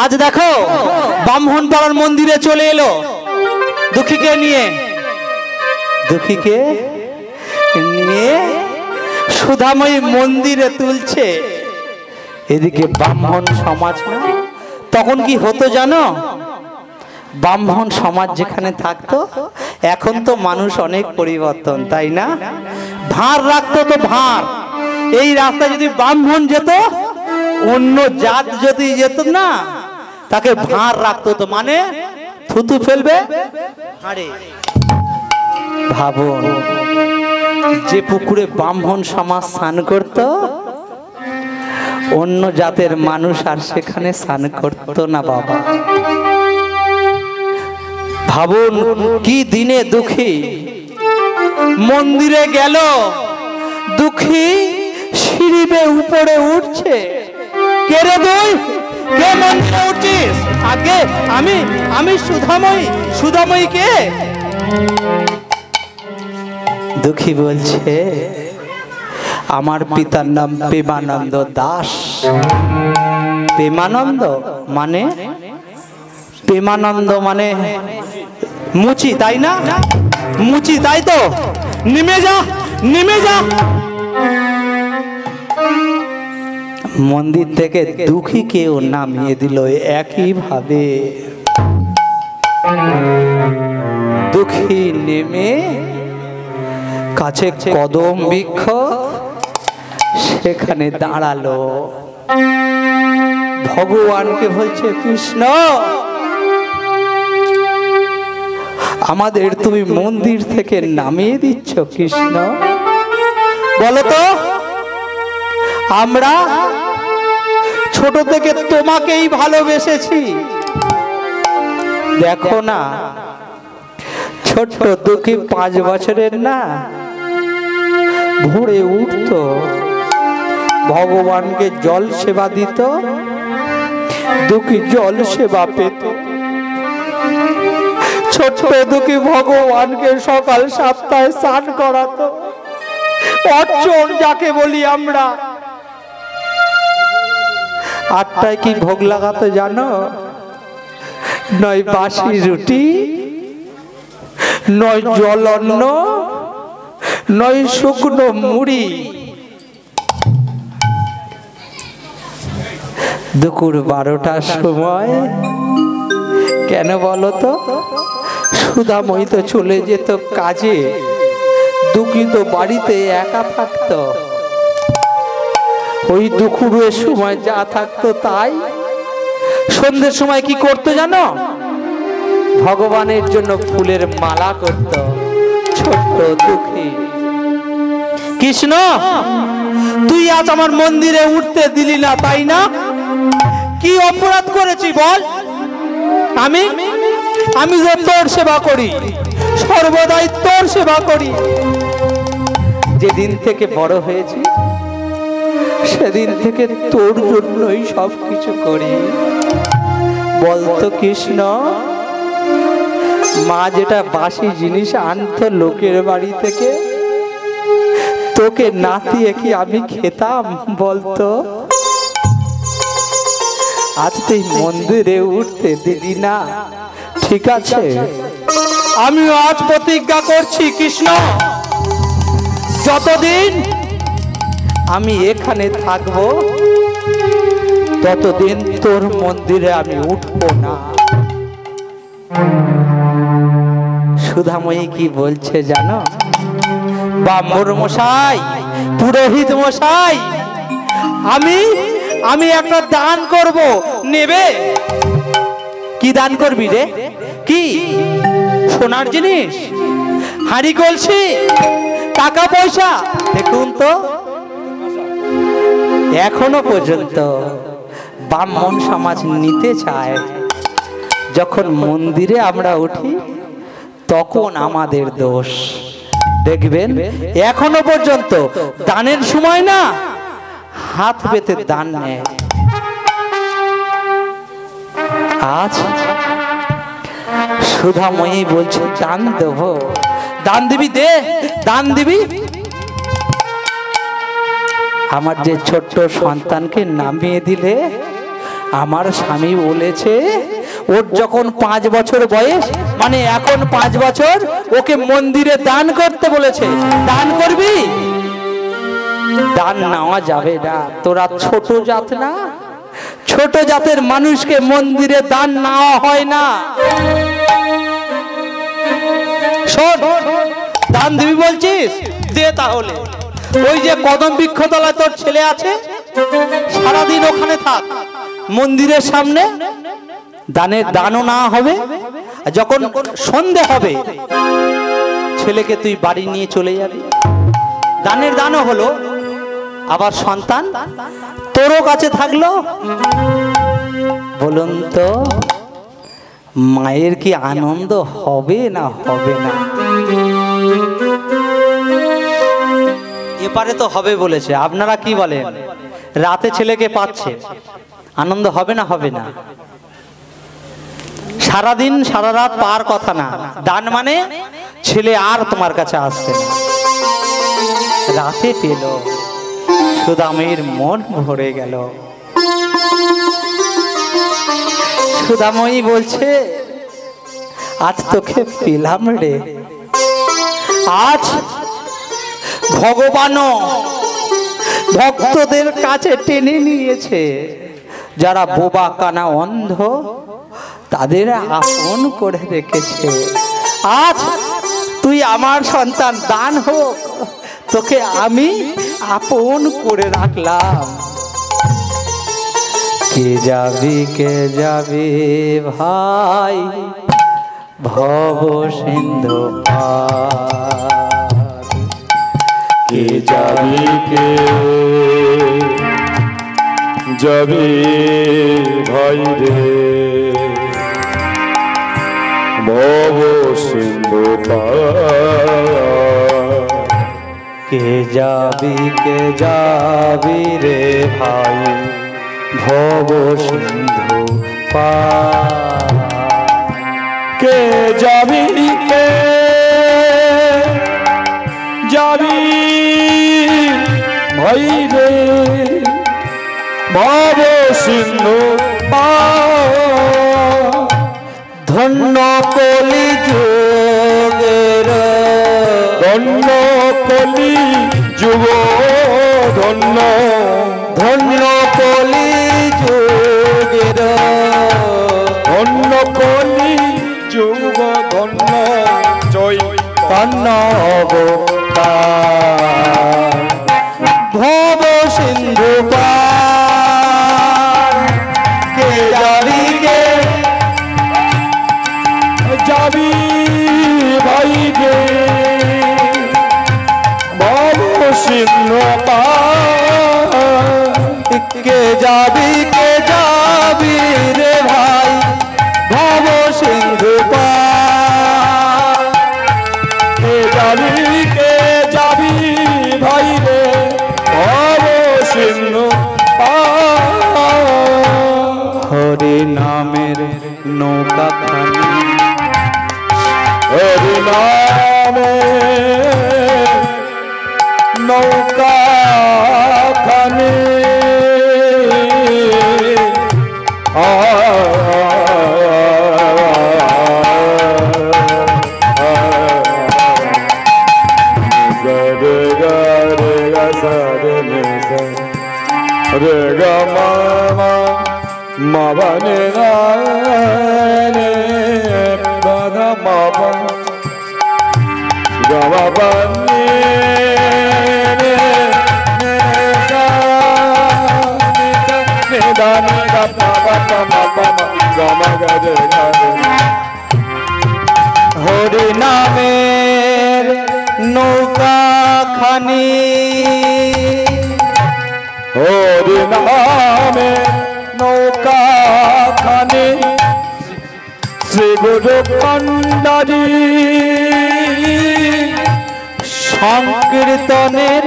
আজ দেখো ব্রাহ্মণ পাড়ার মন্দিরে চলে এলো দুঃখীকে নিয়ে সুধাময়ী মন্দিরে তুলছে, এদিকে ব্রাহ্মণ সমাজ না। তখন কি হতো জানো? ব্রাহ্মণ সমাজ যেখানে থাকতো, এখন তো মানুষ অনেক পরিবর্তন, তাই না? ভাঁড় রাখতো তো ভাঁড়, এই রাস্তা যদি ব্রাহ্মণ যেত, অন্য জাত যদি যেত না, তাকে ভাঁড় রাখতো তো, মানে থুতু ফেলবে ভাঁড়ে। ভাবুন, যে পুকুরে ব্রাহ্মণ সমাজ স্নান করত, অন্য জাতের মানুষ আর সেখানে স্নান করতো না বাবা। ভাবুন কি দিনে দুঃখী মন্দিরে গেল, দুঃখী সিঁড়ি বেয়ে উপরে উঠছে। কে রে তুই? কে মন্দিরে উঠছিস? আগে আমি সুধাময়ী কে? দুঃখী বলছে আমার পিতার নাম প্রেমানন্দ দাস। প্রেমানন্দ মানে মুচি, তাই না? মুচি, তাই তো? নেমে যা। মন্দির থেকে দুঃখী কেউ নামিয়ে দিল একই ভাবে। দুঃখী নেমে কাছে কদম বৃক্ষ, সেখানে দাঁড়ালো। ভগবানকে বলছে, কৃষ্ণ আমাদের তুমি মন্দির থেকে নামিয়ে দিচ্ছ কৃষ্ণ, বলো তো আমরা ছোট থেকে তোমাকেই ভালোবেসেছি। দেখো না, ছোট্ট দুঃখী 5 বছরের না, ভোরে উঠত, ভগবানকে জল সেবা দিত, দুঃখী জল সেবা পেত। ছোট্ট দুঃখী ভগবানকে সকাল 7টায় স্নান করাতো, অর্চন যাকে বলি আমরা। 8টায় কি ভোগ লাগাতো জানো? নয় বাসি রুটি, নয় জল অন্ন, নয় শুকনো মুড়ি। দুপুর 12টার সময়, কেন বলো তো? সুধাময়ী তো চলে যেত কাজে, দুঃখী তো বাড়িতে একা থাকতো। ওই দুপুরের সময় যা থাকতো তাই। সন্ধ্যের সময় কি করতো জানো? ভগবানের জন্য ফুলের মালা করত। ছোট্ট দুঃখী, কৃষ্ণ তুই আজ আমার মন্দিরে উঠতে দিলি না, তাই না? কি অপরাধ করেছি বল? আমি যে তোর সেবা করি, সর্বদাই তোর সেবা করি। যেদিন থেকে বড় হয়েছি সেদিন থেকে তোর জন্যই সবকিছু করি। বলতো কৃষ্ণ, মা যেটা বাসি জিনিস আনতো লোকের বাড়ি থেকে, তোকে নাতিয়ে কি আমি খেতাম বলতো? আজ তুই মন্দিরে উঠতে দিলি না, ঠিক আছে, আমিও আজ প্রতিজ্ঞা করছি কৃষ্ণ, যতদিন আমি এখানে থাকবো ততদিন তোর মন্দিরে আমি উঠবো না। সুধাময়ী কি বলছে জানো? ব্রাহ্মণ মশাই, পুরোহিত মশাই, আমি একটা দান করব, নেবে? কি দান করবি রে? কি সোনার জিনিস, হাঁড়ি কলসি, টাকা পয়সা? দেখুন তো, এখনো পর্যন্ত ব্রাহ্মণ সমাজ নিতে চায়। যখন মন্দিরে আমরা উঠি তখন আমাদের দোষ। দেখবেন এখনো পর্যন্ত দানের সময় না, হাত পেতে দান নেয়। আজ সুধাময়ী বলছে দান দেব, দান দিবি? দে, দান দিবি? আমার যে ছোট্ট সন্তানকে নামিয়ে দিলে আমার স্বামী বলেছে ওর যখন 5 বছর বয়স, মানে এখন 5 বছর, ওকে মন্দিরে দান করতে বলেছে। দান করবি? দান নেওয়া যাবে না, তোরা ছোট জাত না, ছোট জাতের মানুষকে মন্দিরে দান নেওয়া হয় না। শোন, দান দিবি বলছিস, দে তাহলে। ওই যে কদম বৃক্ষতলায় তোর ছেলে আছে, সারাদিন ওখানে থাক, মন্দিরের সামনে দানের দানও না হবে। যখন সন্ধে হবে ছেলেকে তুই বাড়ি নিয়ে চলে যাবি, দানের দানও হলো, আবার সন্তান তোরও কাছে থাকলো। বলুন তো মায়ের কি আনন্দ হবে না হবে না? এপারে তো হবে বলেছে, আপনারা কি বলেন? রাতে ছেলেকে পাচ্ছে, আনন্দ হবে না হবে না? সারাদিন সারা রাত পার কথা না, দান মানে ছেলে আর তোমার কাছে আসছে না, রাতে পেল, সুদামের মন ভরে গেল। সুদাময়ী বলছে আজ তোকে পেলাম রে, আজ ভগবানও ভক্তদের কাছে টেনে নিয়েছে। যারা বোবা কানা অন্ধ তাদের আপন করে রেখেছে। আজ তুই আমার সন্তান, দান হোক, তোকে আমি আপন করে রাখলাম। কে যাবি ভাই ভব সিন্ধু পার, কে যাবি ভাই রে ভব সিন্ধু পার। কে যাবি রে ভাই ভব সিন্ধু পার। কে যাবি ভাই রে ভব সিন্ধু পার। ধন্য কলি যুগের, ধন্য কলি যুগ, ধন্য ধন্য কলি যুগের, ধন্য কলি যুগ, ধন্য ধন্য অবতার ভব সিন্ধু পার। কে যাবি ভাই রে ভব সিন্ধু পার। কে যাবি রে ভাই ভব সিন্ধু পার। কে যাবি ভাই রে ভব সিন্ধু পার। হরি নামের নৌকা খানি, হরি নামে নৌকা খানি রে ga ma ma ma ba ne ga ne ba ga ma ba ga ma ba ne ne ga ne da ne ga pa pa pa ma pa ma ga ma ga re ga re। Hari নামের নৌকা খানি, হরি নামে নৌকা খানি শ্রী গুরু কন্ডারি সংকীর্তনের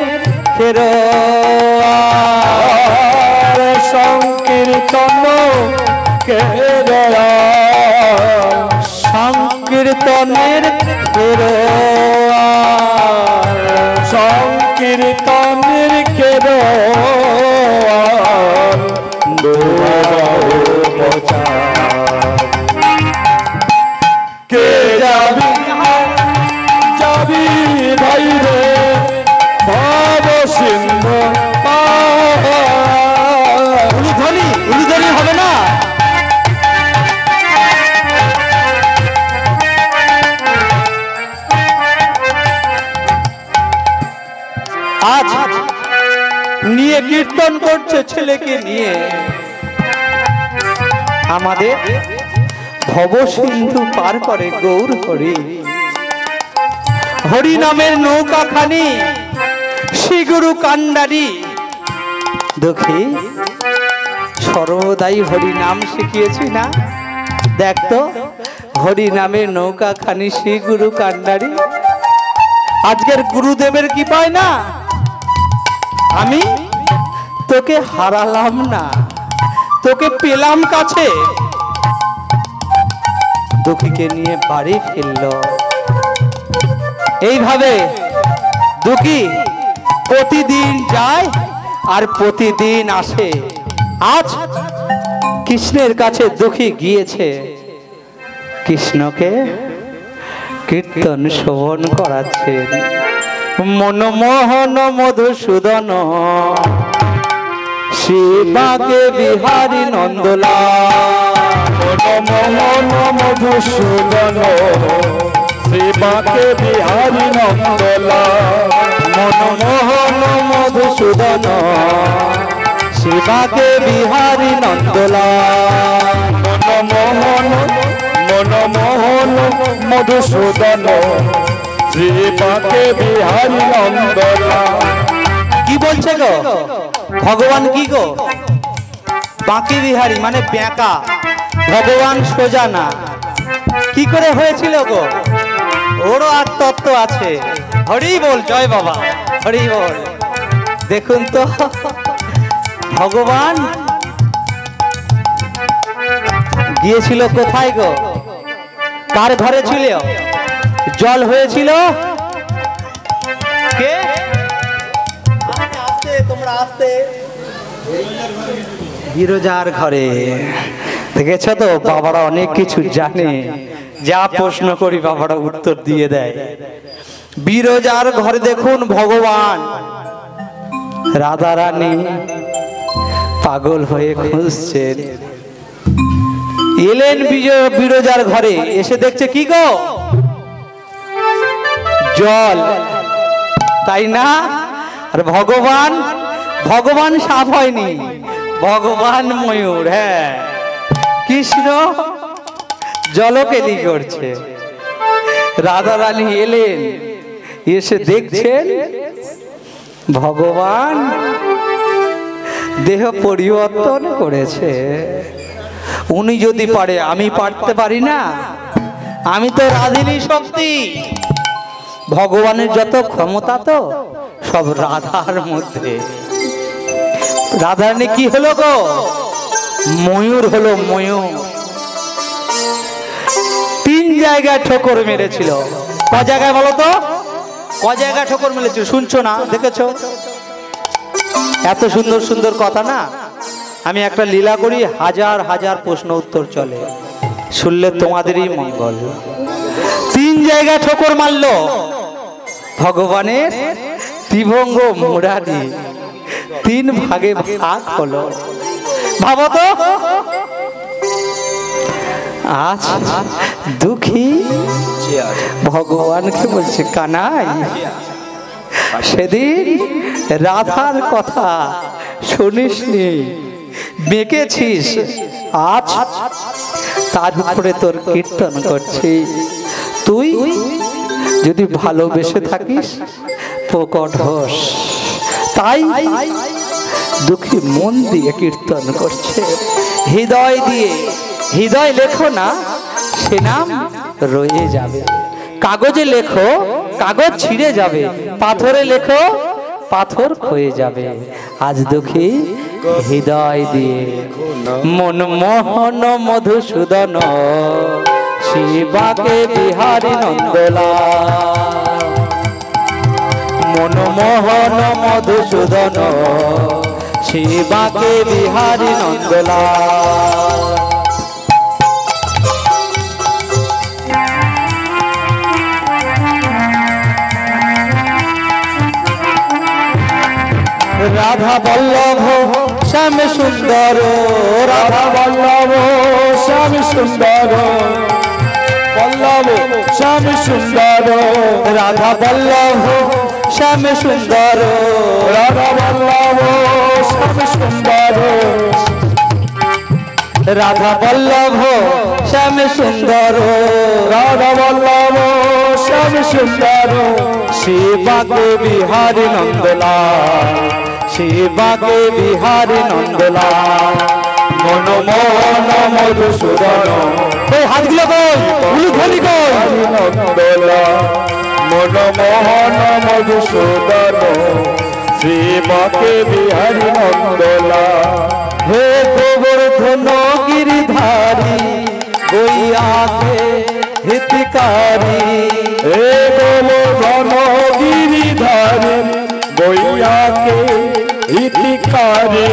খেরোয়ার, সংকীর্তন সংকীর্তনের খেরোয়ার, সংকীর্তনের খেরোয়ার। আজ নিয়ে কীর্তন করছে ছেলেকে নিয়ে। আমাদের ভব সিন্ধু পার করে গৌর হরি, হরি নামের নৌকা খানি শ্রী গুরু কান্ডারি। দুঃখী সর্বদাই হরি নাম শিখিয়েছি না, দেখ তো হরি নামের নৌকা খানি শ্রী গুরু কান্ডারি। আজকের গুরুদেবের কি পায় না, আমি তোকে হারালাম না, তোকে পেলাম কাছে। দুঃখীকে নিয়ে বাড়ি ফিরল। এইভাবে দুঃখী প্রতিদিন যায় আর প্রতিদিন আসে। আজ কৃষ্ণের কাছে দুঃখী গিয়েছে, কৃষ্ণকে কীর্তন শ্রবণ করাচ্ছেন। মনমোহন মধুসূদন শিবাকে বিহারী নন্দলাল। মনমোহন মধুসূদন শিবাকে বিহারী নন্দলাল। মনমোহন মধুসূদন শিবাকে বিহারী নন্দলাল। মনমোহন মধুসূদন শিবাকে বিহারী নন্দলাল। কি বলছে গো ভগবান? কি গো বাঁকি বিহারী মানে ব্যাকা, ভগবান সোজা না। কি করে হয়েছিল গো? ওরও আর তত্ত্ব আছে। হরি বল, জয় বাবা, হরি বল। দেখুন তো ভগবান গিয়েছিল কোথায় গো? কার ঘরে ছিল? জল হয়েছিল কে? তোমরা আসতে বিরজার ঘরে। দেখেছ তো বাবারা অনেক কিছু জানে, যা প্রশ্ন করি বাবারা উত্তর দিয়ে দেয়। বিরজার ঘরে দেখুন ভগবান রাধা রানী পাগল হয়ে খুঁজছেন। এলেন বিরজার ঘরে, এসে দেখছে কি গো? জল, তাই না? আর ভগবান, ভগবান সাপ হয়নি, ভগবান ময়ূর। হ্যাঁ, কৃষ্ণ জলকেলি করছে। রাধা রানী এলেন, এসে দেখছেন ভগবান দেহ পরিবর্তন করেছে। উনি যদি পারে, আমি পারতে পারি না? আমি তো রাধিনী শক্তি। ভগবানের যত ক্ষমতা তো সব রাধার মধ্যে। রাধারানী কি হলো গো? ময়ূর হলো, ময়ূর। 3 জায়গায় ঠোকর মেরেছিল। ক জায়গায় বলো তো? ক জায়গায় ঠোকর মেরেছিল? শুনছো না? দেখেছো? এত সুন্দর সুন্দর কথা না। আমি একটা লীলা করি, হাজার হাজার প্রশ্ন উত্তর চলে, শুনলে তোমাদেরই মঙ্গল। 3 জায়গায় ঠোকর মারলো ভগবানের ত্রিভঙ্গ মুরারি, 3 ভাগে ভাগ হলো। ভাবো তো, আজ দুঃখী ভগবানকে বলছে কানাই, সেদিন রাধার কথা শুনিসনি, বেঁকেছিস, আজ তার উপরে তোর কীর্তন করছি। তুই যদি ভালোবেসে থাকিস প্রকট হোস। তাই দুঃখী মন দিয়ে কীর্তন করছে, হৃদয় দিয়ে। হৃদয় লেখো না, সে নাম রয়ে যাবে। কাগজে লেখো, কাগজ ছিঁড়ে যাবে। পাথরে লেখো, পাথর ক্ষয়ে যাবে। আজ দুঃখী হৃদয় দিয়ে। মনমোহন মধুসূদন শিবাকে বিহারী নন্দলাল। মনমোহন মধুসূদন শিবাকে বিহারী নন্দলাল। রাধা বল্লভ শ্যাম সুন্দর, রাধা বল্লভ শ্যাম সুন্দর, বল্লভ শ্যাম সুন্দর, রাধা বল্লভ শ্যাম সুন্দর রাধা বল্লভ শ্যাম সুন্দর রাধা বল্লভ শ্যাম সুন্দর রাধা বল্লভ শ্যাম সুন্দর শিবাকে বিহারী নন্দলাল শিবাকে বিহারী নন্দলাল মনমোহন মধুসূদন এই হাতগুলো কই উলুধ্বনি কই নন্দলাল মনমোহন মধুসূদন শ্রীমতে বিহারী নন্দলাল হে গোবর্ধন গিরিধারী গইয়াকে হিতকারী হে গোবর্ধন গিরিধারী গইয়াকে হিতকারী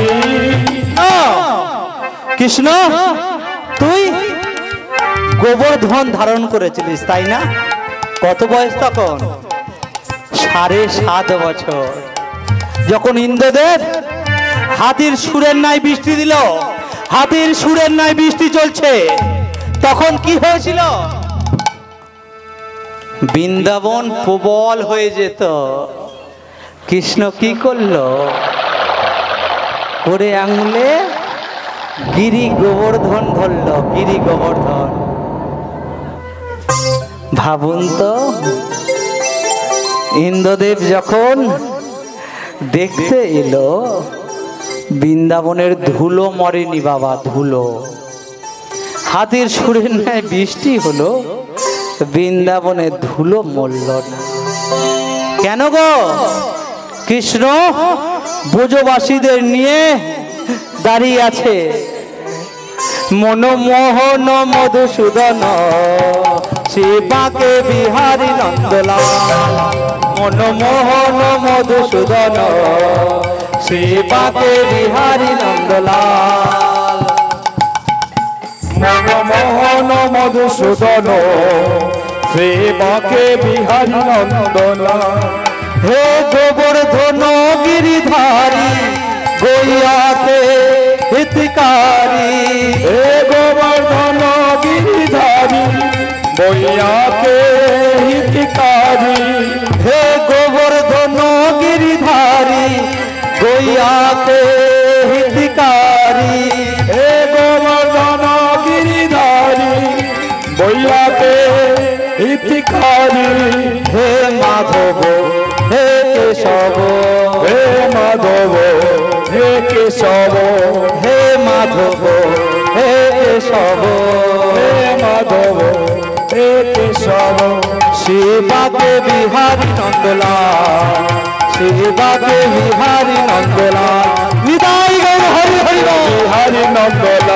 কৃষ্ণ তুই গোবর্ধন ধারণ করেছিলিস তাই না? কত বয়স তখন? 7.5 বছর। যখন ইন্দ্রদেব হাতির সুরের ন্যায় বৃষ্টি দিল, হাতির সুরের ন্যায় বৃষ্টি চলছে, তখন কি হয়েছিল? বৃন্দাবন প্রবল হয়ে যেত। কৃষ্ণ কি করলো? করে আঙুলে গিরি গোবর্ধন ধরল, গিরি গোবর্ধন। ভাবুন তো, ইন্দ্রদেব যখন দেখতে এলো বৃন্দাবনের ধুলো মরেনি বাবা, ধুলো। হাতির সুরের ন্যায় বৃষ্টি হলো, বৃন্দাবনের ধুলো মরল না। কেন গো? কৃষ্ণ ব্রজবাসীদের নিয়ে দাঁড়িয়ে আছে। মনমোহন মধুসূদন শিবাকে বিহারী নন্দলাল মনমোহন মধুসূদন শিবাকে বিহারী নন্দলাল মনমোহন মধুসূদন শ্রীমতে বিহারী নন্দলাল হে গোবর্ধন গিরিধারী গইয়াকে হিতকারী হে গোবর্ধন গিরিধারী গইয়াকে হিতকারী হে গোবর্ধন গিরিধারী গইয়াকে হিতকারী হে গোবর্ধন গিরিধারী গইয়াকে হিতকারী হে মাধব হে কেশব হে মাধব হে কেশব হে মাধব হে কেশব হে মাধব হে কেশব শিবাকে বিহারী নন্দলাল শিবাকে বিহারী নন্দলাল নিতাই গৌর হরি হরি বল। বিহারী নন্দলাল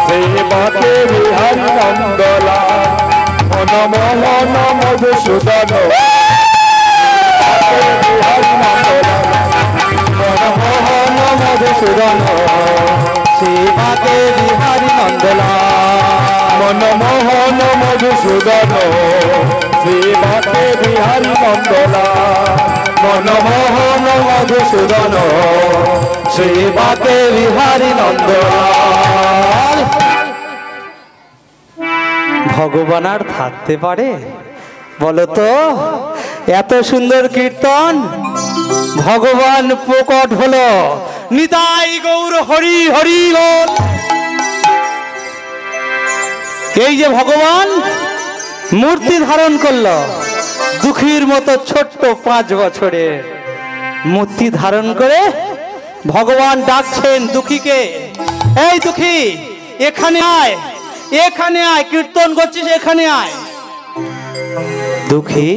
শ্রীমতে বিহারী নন্দলাল মনমোহন মধুসূদন বিহারী নন্দলাল মনমোহন মধুসূদন শিবাকে বিহারী নন্দলাল মনমোহন মধুসূদন শ্রীমতে বিহারী নন্দলাল মনমোহন মধুসূদন শিবাকে বিহারী নন্দলাল। ভগবান আর থাকতে পারে বলো তো? এত সুন্দর কীর্তন, ভগবান প্রকট হলো। নিতাই গৌর হরি হরি বল। এই যে ভগবান মূর্তি ধারণ করলো, দুঃখীর মতো ছোট্ট 5 বছরের মূর্তি ধারণ করে ভগবান ডাকছেন দুঃখীকে, এই দুঃখী এখানে আয়, এখানে আয়, কীর্তন করছিস এখানে আয়। দুঃখী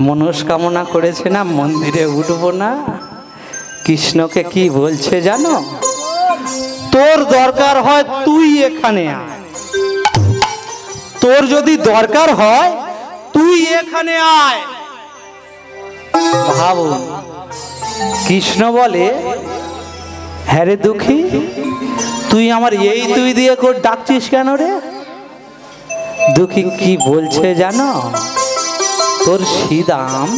মনস্কামনা করেছে না মন্দিরে উঠবো না। কৃষ্ণকে কি বলছে জানো? তোর দরকার হয় তুই এখানে আয়, তোর যদি দরকার হয় তুই এখানে আয়। ভাবুন, কৃষ্ণ বলে হ্যাঁ রে দুঃখী, তুই আমার এই তুই দিয়ে ডাকছিস কেন রে? দুঃখী কি বলছে জানো? তোর শ্রীদাম,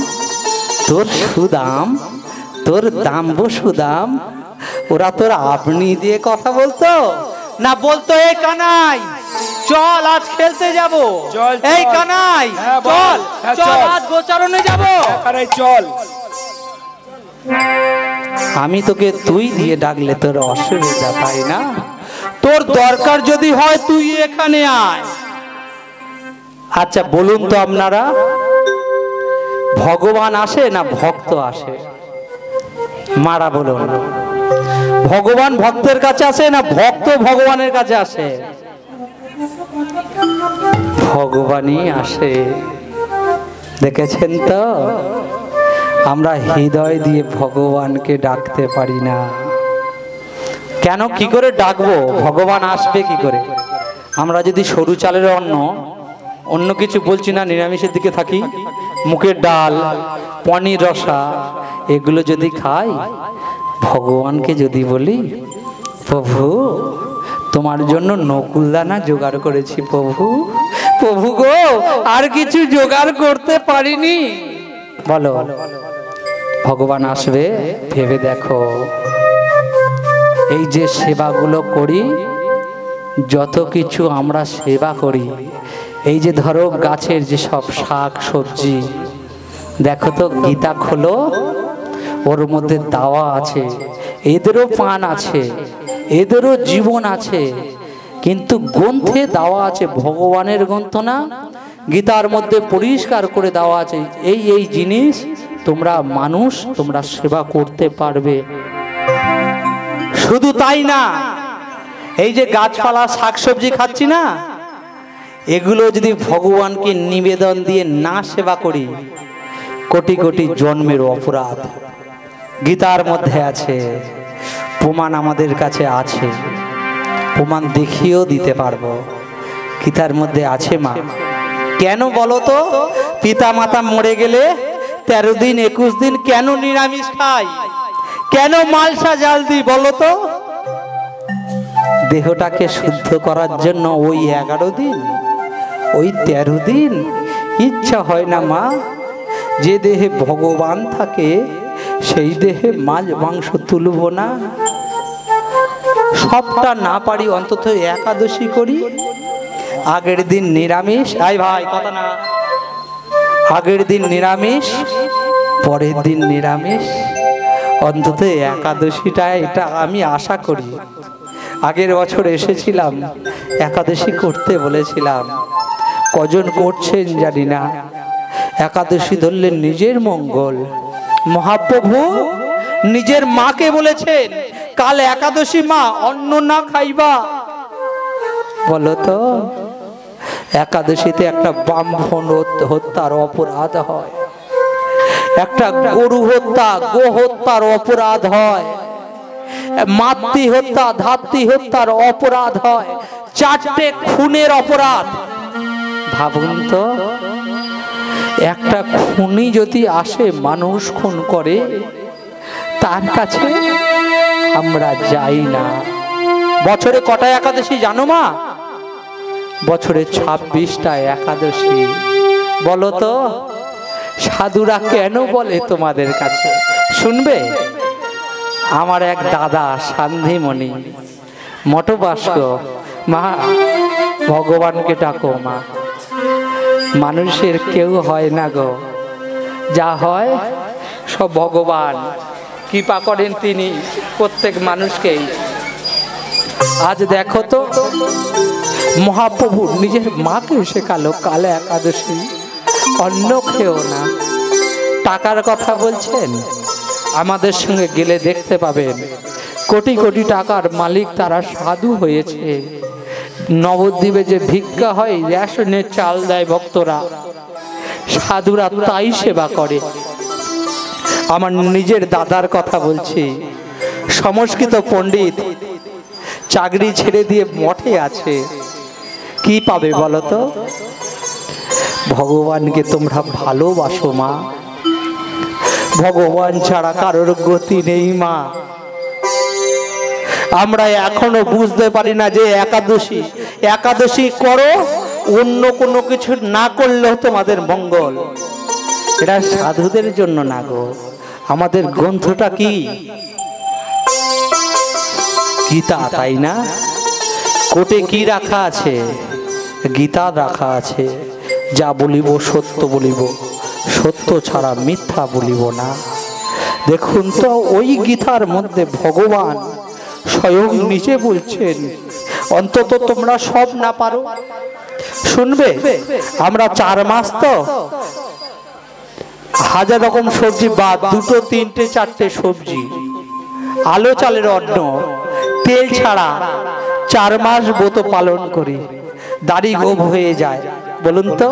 তোর সুদাম, তোর দাম বসুদাম, ওরা তোর আপনি দিয়ে কথা বলতো না, বলতো এ কানাই চল আজ খেলতে যাব। চল, এই চল। কানাই হ্যাঁ, বল। চল হ্যাঁ, চল চল। আজ গোচারণে যাব। আরে চল। আমি তোকে তুই দিয়ে ডাকলে তোর অসুবিধা, তাই না? তোর দরকার যদি হয় তুই এখানে আয়। আচ্ছা বলুন তো আপনারা, ভগবান আসে না ভক্ত আসে? মারা বলুন, ভগবান ভক্তের কাছে আসে না ভক্ত ভগবানের কাছে আসে? ভগবানই আসে। দেখেছেন তো, আমরা হৃদয় দিয়ে ভগবানকে ডাকতে পারি না কেন? কি করে ডাকবো? ভগবান আসবে কি করে? আমরা যদি সরু চালের অন্য কিছু বলছি না, নিরামিষের দিকে থাকি, মুখের ডাল, পনির রসা এগুলো যদি খাই, ভগবানকে যদি বলি প্রভু তোমার জন্য নকুলদানা জোগাড় করেছি প্রভু, প্রভু গো আর কিছু জোগাড় করতে পারিনি, বলো, ভগবান আসবে? ভেবে দেখো। এই যে সেবাগুলো করি, যত কিছু আমরা সেবা করি, এই যে ধরো গাছের যে সব শাক সবজি, দেখো তো গীতা খোলো, ওর মধ্যে দাওয়া আছে, এদেরও প্রাণ আছে, এদেরও জীবন আছে, কিন্তু গ্রন্থে দেওয়া আছে, ভগবানের গ্রন্থ না, গীতার মধ্যে পরিষ্কার করে দেওয়া আছে এই এই জিনিস তোমরা মানুষ তোমরা সেবা করতে পারবে। শুধু তাই না, এই যে গাছপালা শাকসবজি খাচ্ছি না, এগুলো যদি ভগবানকে নিবেদন দিয়ে না সেবা করি, কোটি কোটি জন্মের অপরাধ। গীতার মধ্যে আছে, প্রমাণ আমাদের কাছে আছে, প্রমাণ দেখিয়েও দিতে পারবো। গীতার মধ্যে আছে মা। কেন বলো তো? পিতা মাতা মরে গেলে 13 দিন 21 দিন কেন নিরামিষ খাই? কেন মালসা জাল দিই বলো তো? দেহটাকে শুদ্ধ করার জন্য। ওই 11 দিন, ওই 13 দিন ইচ্ছা হয় না মা, যে দেহে ভগবান থাকে সেই দেহে মাছ মাংস তুলব না? সবটা না পারি অন্তত একাদশী করি, আগের দিন নিরামিষ। আই ভাই কথা না, আগের দিন নিরামিষ, পরের দিন নিরামিষ, অন্তত একাদশীটা এটা আমি আশা করি। আগের বছর এসেছিলাম, একাদশী করতে বলেছিলাম, কজন করছেন জানি না। একাদশী ধরলেন নিজের মঙ্গল। মহাপ্রভু নিজের মাকে বলেছেন, কাল একাদশী মা অন্ন না খাইবা। বলো তো, একাদশীতে একটা ব্রাহ্মণ হত্যার অপরাধ হয়, একটা গরু হত্যা গো হত্যার অপরাধ হয়, মাতৃ হত্যা ধাত্রী হত্যার অপরাধ হয়, 4টে খুনের অপরাধ। ভাবুন তো, একটা খুনি যদি আসে মানুষ খুন করে, তার কাছে আমরা যাই না। বছরে কটা একাদশী জানো মা? বছরে 26টা একাদশী। বলো তো, সাধুরা কেন বলে তোমাদের কাছে? শুনবে? আমার এক দাদা সান্ধিমণি মঠবাস্ক, মা ভগবানকে ডাকো মা, মানুষের কেউ হয় না গো, যা হয় সব ভগবান কৃপা করেন তিনি প্রত্যেক মানুষকেই। আজ দেখো তো, মহাপ্রভু নিজের মাকে শেখালো কালে একাদশী অন্ন খেও না। টাকার কথা বলছেন, আমাদের সঙ্গে গেলে দেখতে পাবেন কোটি কোটি টাকার মালিক তারা সাধু হয়েছে। নবদ্বীপে যে ভিক্ষা হয়, রেশনের চাল দেয় ভক্তরা, সাধুরা তাই সেবা করে। আমার নিজের দাদার কথা বলছি, সংস্কৃত পণ্ডিত, চাকরি ছেড়ে দিয়ে মঠে আছে, কি পাবে বলো তো? ভগবানকে তোমরা ভালোবাসো মা, ভগবান ছাড়া কারোর গতি নেই মা। আমরা এখনো বুঝতে পারি না যে একাদশী একাদশী করো, অন্য কোনো কিছু না করলেও তোমাদের মঙ্গল। এটা সাধুদের জন্য না গো। আমাদের গ্রন্থটা কি? গীতা, তাই না? কোটে কি রাখা আছে? গীতা রাখা আছে, যা বলিব সত্য বলিব, সত্য ছাড়া মিথ্যা বলিব না। দেখুন তো ওই গীতার মধ্যে ভগবান স্বয়ং নিজে বলছেন, অন্তত তোমরা সব না পারো শুনবে। আমরা 4 মাস তো 1000 রকম সবজি বাদ, 2, 3, 4টে সবজি, আলো চালের অন্ন, তেল ছাড়া 4 মাস ব্রত পালন করি, দাড়ি গোঁফ হয়ে যায়। বলুন তো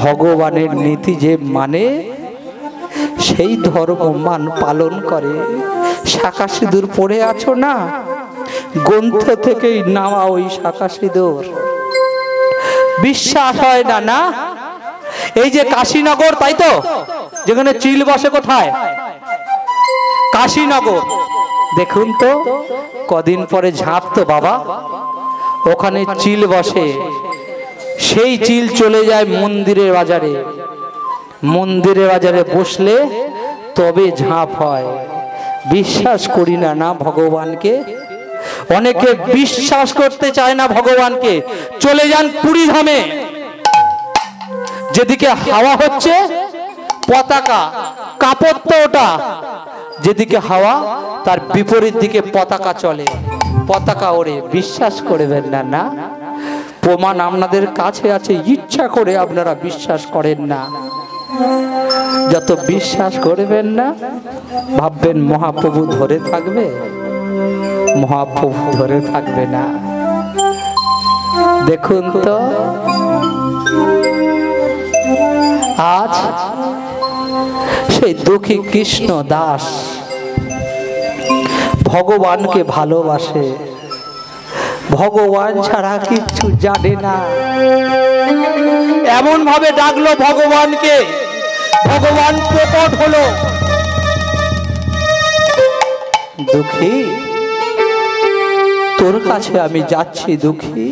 ভগবানের নীতি যে মানে সেই ধর্ম পালন করে। শাঁখা সিঁদুর পড়ে আছো না, গ্রন্থ থেকেই নামা ওই শাঁখা সিঁদুর। বিশ্বাস হয় না না? এই যে কাশীনগর, তাই তো, যেখানে চিল বসে, কোথায়? কাশীনগর। দেখুন তো কদিন পরে ঝাঁপ তো বাবা, ওখানে চিল বসে, সেই চিল চলে যায় মন্দিরের বাজারে। মন্দিরের বাজারে বসলে তবে ঝাঁপ হয়। বিশ্বাস করি না না ভগবানকে। অনেকে বিশ্বাস করতে চায় না ভগবানকে, চলে যান পুরী ধামে, যেদিকে হাওয়া হচ্ছে পতাকা কাপড় তো ওটা, যেদিকে হাওয়া তার বিপরীত দিকে পতাকা চলে, পতাকা ওড়ে। বিশ্বাস করবেন না না, প্রমাণ আপনাদের কাছে আছে, ইচ্ছা করে আপনারা বিশ্বাস করেন না। যত বিশ্বাস করবেন না ভাববেন মহাপ্রভু ধরে থাকবে, মহাপ্রভু ধরে থাকবে না। দেখুন তো আজ সেই দুঃখী কৃষ্ণ দাস ভগবানকে ভালোবাসে, ভগবান ছাড়া কিছু জানে না। এমন ভাবে ডাকলো ভগবানকে, ভগবান প্রকট হলো। দুঃখী, তোর কাছে আমি যাচ্ছি দুঃখী,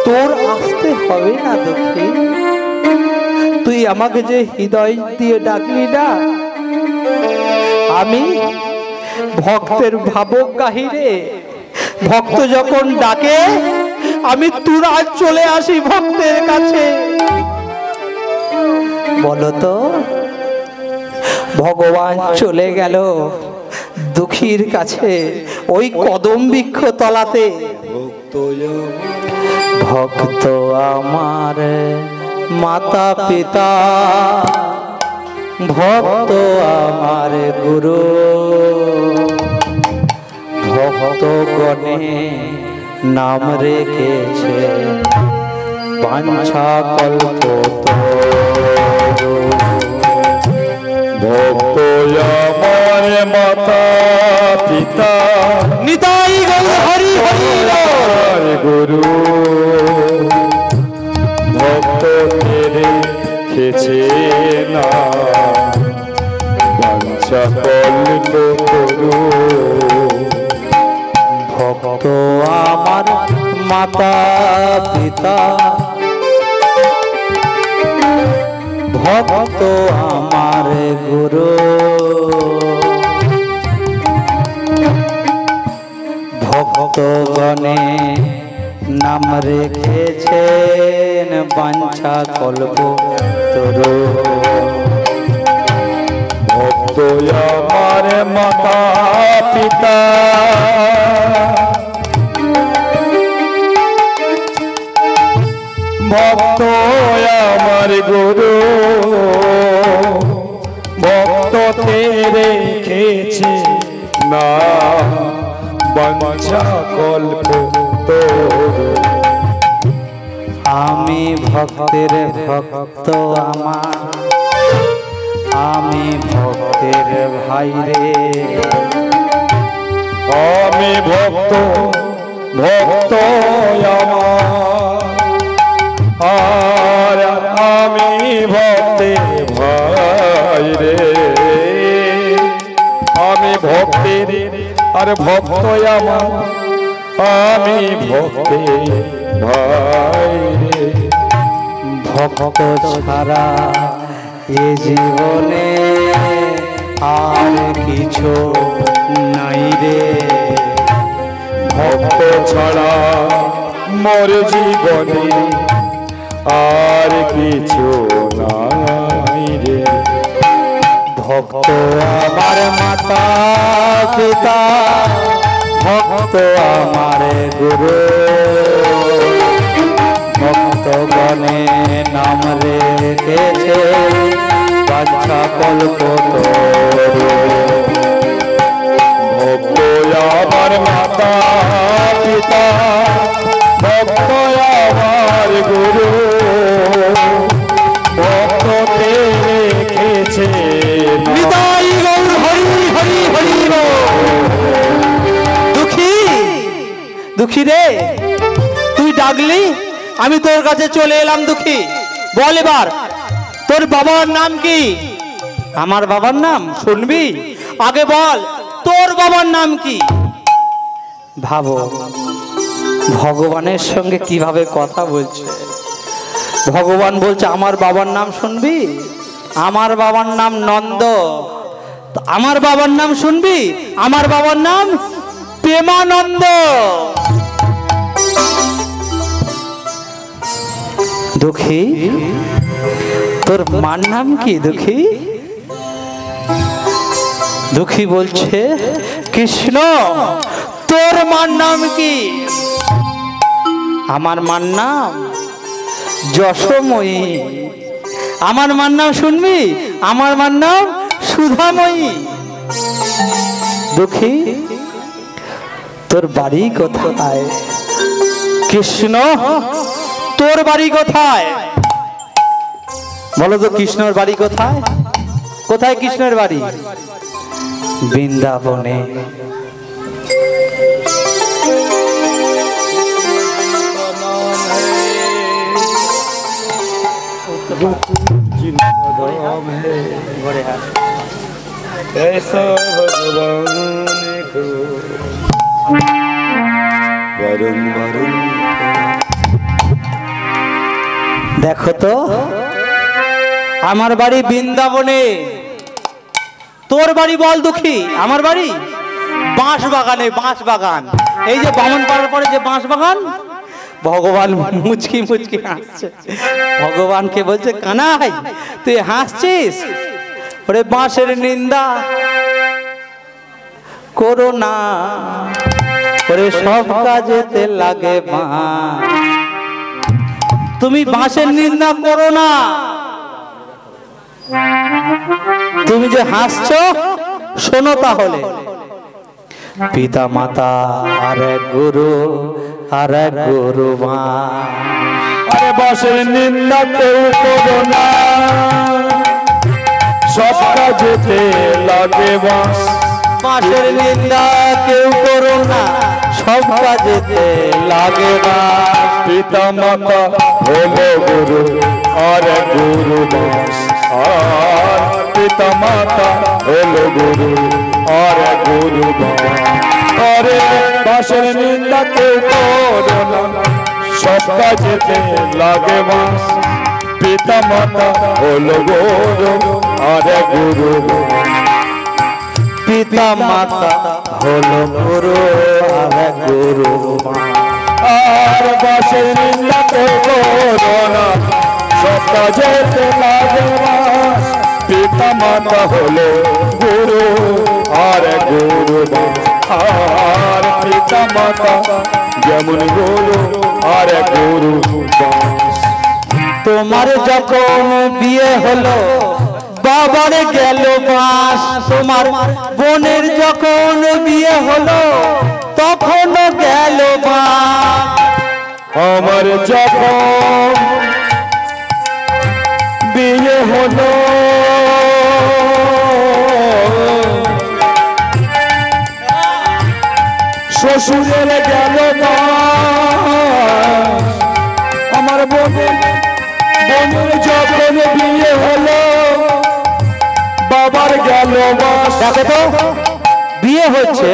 তোর আসতে হবে না দুঃখী। তুই আমাকে যে হৃদয় দিয়ে ডাকলি না, আমি ভক্তের ভাবক গাহিরে, ভক্ত যখন ডাকে আমি তুরাজ চলে আসি ভক্তের কাছে। বলতো ভগবান চলে গেল দুঃখীর কাছে ওই কদম বৃক্ষ তলাতে। ভক্ত আমার মাতা পিতা, ভক্ত আমার গুরু, ভক্ত গণে নাম রেখেছে বাঞ্ছা কল্প। ভক্ত আমার মাতা পিতা, নিতাই গৌর হরি হরি গুরু, ভক্ত তেরে খেছে না বাঞ্ছা কল্প তরু। ভক্ত আমার মাতা পিতা, ভক্ত আমার গুরু, ভক্ত গণে নাম রেখেছেন বাঞ্ছা কল্প তরু। ভক্ত আমার মাতা পিতা, ভক্ত আমার গুরু, ভক্ত তেরে খেছে না বাঞ্ছা কল্প তরু। আমি ভক্তের ভক্ত আমার, আমি ভক্তের ভাই রে। আমি ভক্ত, ভক্ত আমার, আর আমি ভক্তের ভাই রে। আমি ভক্তের আর ভক্ত আমার, আমি ভক্তের ভাই রে। ভক্ত ছাড়া এ জীবনে আর কিছু নাই রে। ভক্ত ছাড়া মোর জীবনে আর কিছু নাই রে। ভক্ত আমার মাতা পিতা, ভক্ত আমার গুরু, ভক্তগণে নাম রেখেছে বাঞ্ছা কল্পতরু। ভক্ত আমার মাতা পিতা, ভক্ত আমার গুরু, ভক্তকে রেখেছে নিতাই গৌর হরি হরি হরি বল। দুঃখী দুঃখী রে, তুই ডাকলি, আমি তোর কাছে চলে এলাম। দুঃখী, বল এবার তোর বাবার নাম কি? আমার বাবার নাম শুনবি? আগে বল তোর বাবার নাম কি? ভাবো ভগবানের সঙ্গে কিভাবে কথা বলছে। ভগবান বলছে আমার বাবার নাম শুনবি? আমার বাবার নাম নন্দ। আমার বাবার নাম শুনবি? আমার বাবার নাম প্রেমানন্দ। দুঃখী, তোর মার নাম কি? দুঃখী দুঃখী বলছে কৃষ্ণ। তোর মার নাম কি? আমার মার নাম যশোময়ী। আমার মার নাম শুনবি? আমার মার নাম সুধাময়ী। দুঃখী, তোর বাড়ি কোথায়? কৃষ্ণ, তোর বাড়ি কোথায়? বলো তো কৃষ্ণর বাড়ি কোথায়? কোথায় কৃষ্ণের বাড়ি? বৃন্দাবনে। ऐसा भगवान को वरुण वरुण। দেখো তো আমার বাড়ি বৃন্দাবনে। তোর বাড়ি বল দুঃখী? আমার বাড়ি বাঁশ বাগানে। বাঁশ বাগান, এই যে বামন পাড়ার পরে যে বাঁশ বাগান। ভগবান মুচকি মুচকি হাসছে। ভগবানকে বলছে কানাই তুই হাসছিস? ওরে বাঁশের নিন্দা করো না, ওরে সব কাজেতে লাগে বাঁশ। তুমি বাঁশের নিন্দা করো না। তুমি যে হাসছো শোনো তাহলে। পিতা মাতা আর এক গুরু, আর এক গুরু মা। আরে বাঁশের নিন্দা কেউ করো না, সব কাজেতে লাগে বাঁশ। বাঁশের নিন্দা কেউ করো না, সব কাজেতে লাগে বাঁশ। পিতা মাতা হলো গুরু আর গুরু দাস। আর পিতা মাতা হলো গুরু আর গুরু দাস। আরে বাঁশের নিন্দা কেউ করো না, সব কাজেতে লাগে বাঁশ। পিতা মাতা হলো গুরু আর গুরু দাস। পিতা মাতা হলো গুরু আর এক গুরু মা। আর বাঁশের নিন্দা কেউ করো না, সব কাজেতে লাগে বাঁশ। পিতা মাতা হলো গুরু আর গুরু দাস। আর পিতা মাতা যেমন গুরু আর গুরু দাস। তোমার যখন বিয়ে হলো বাবার গেল বাঁশ। তোমার বোনের যখন বিয়ে হলো তখন গেল বাঁশ। আমার যখন বিয়ে হলো শ্বশুরের গেল বাঁশ। আমার বোনের যখন বিয়ে হলো বাবার গেল বাঁশ। দেখো তো বিয়ে হচ্ছে,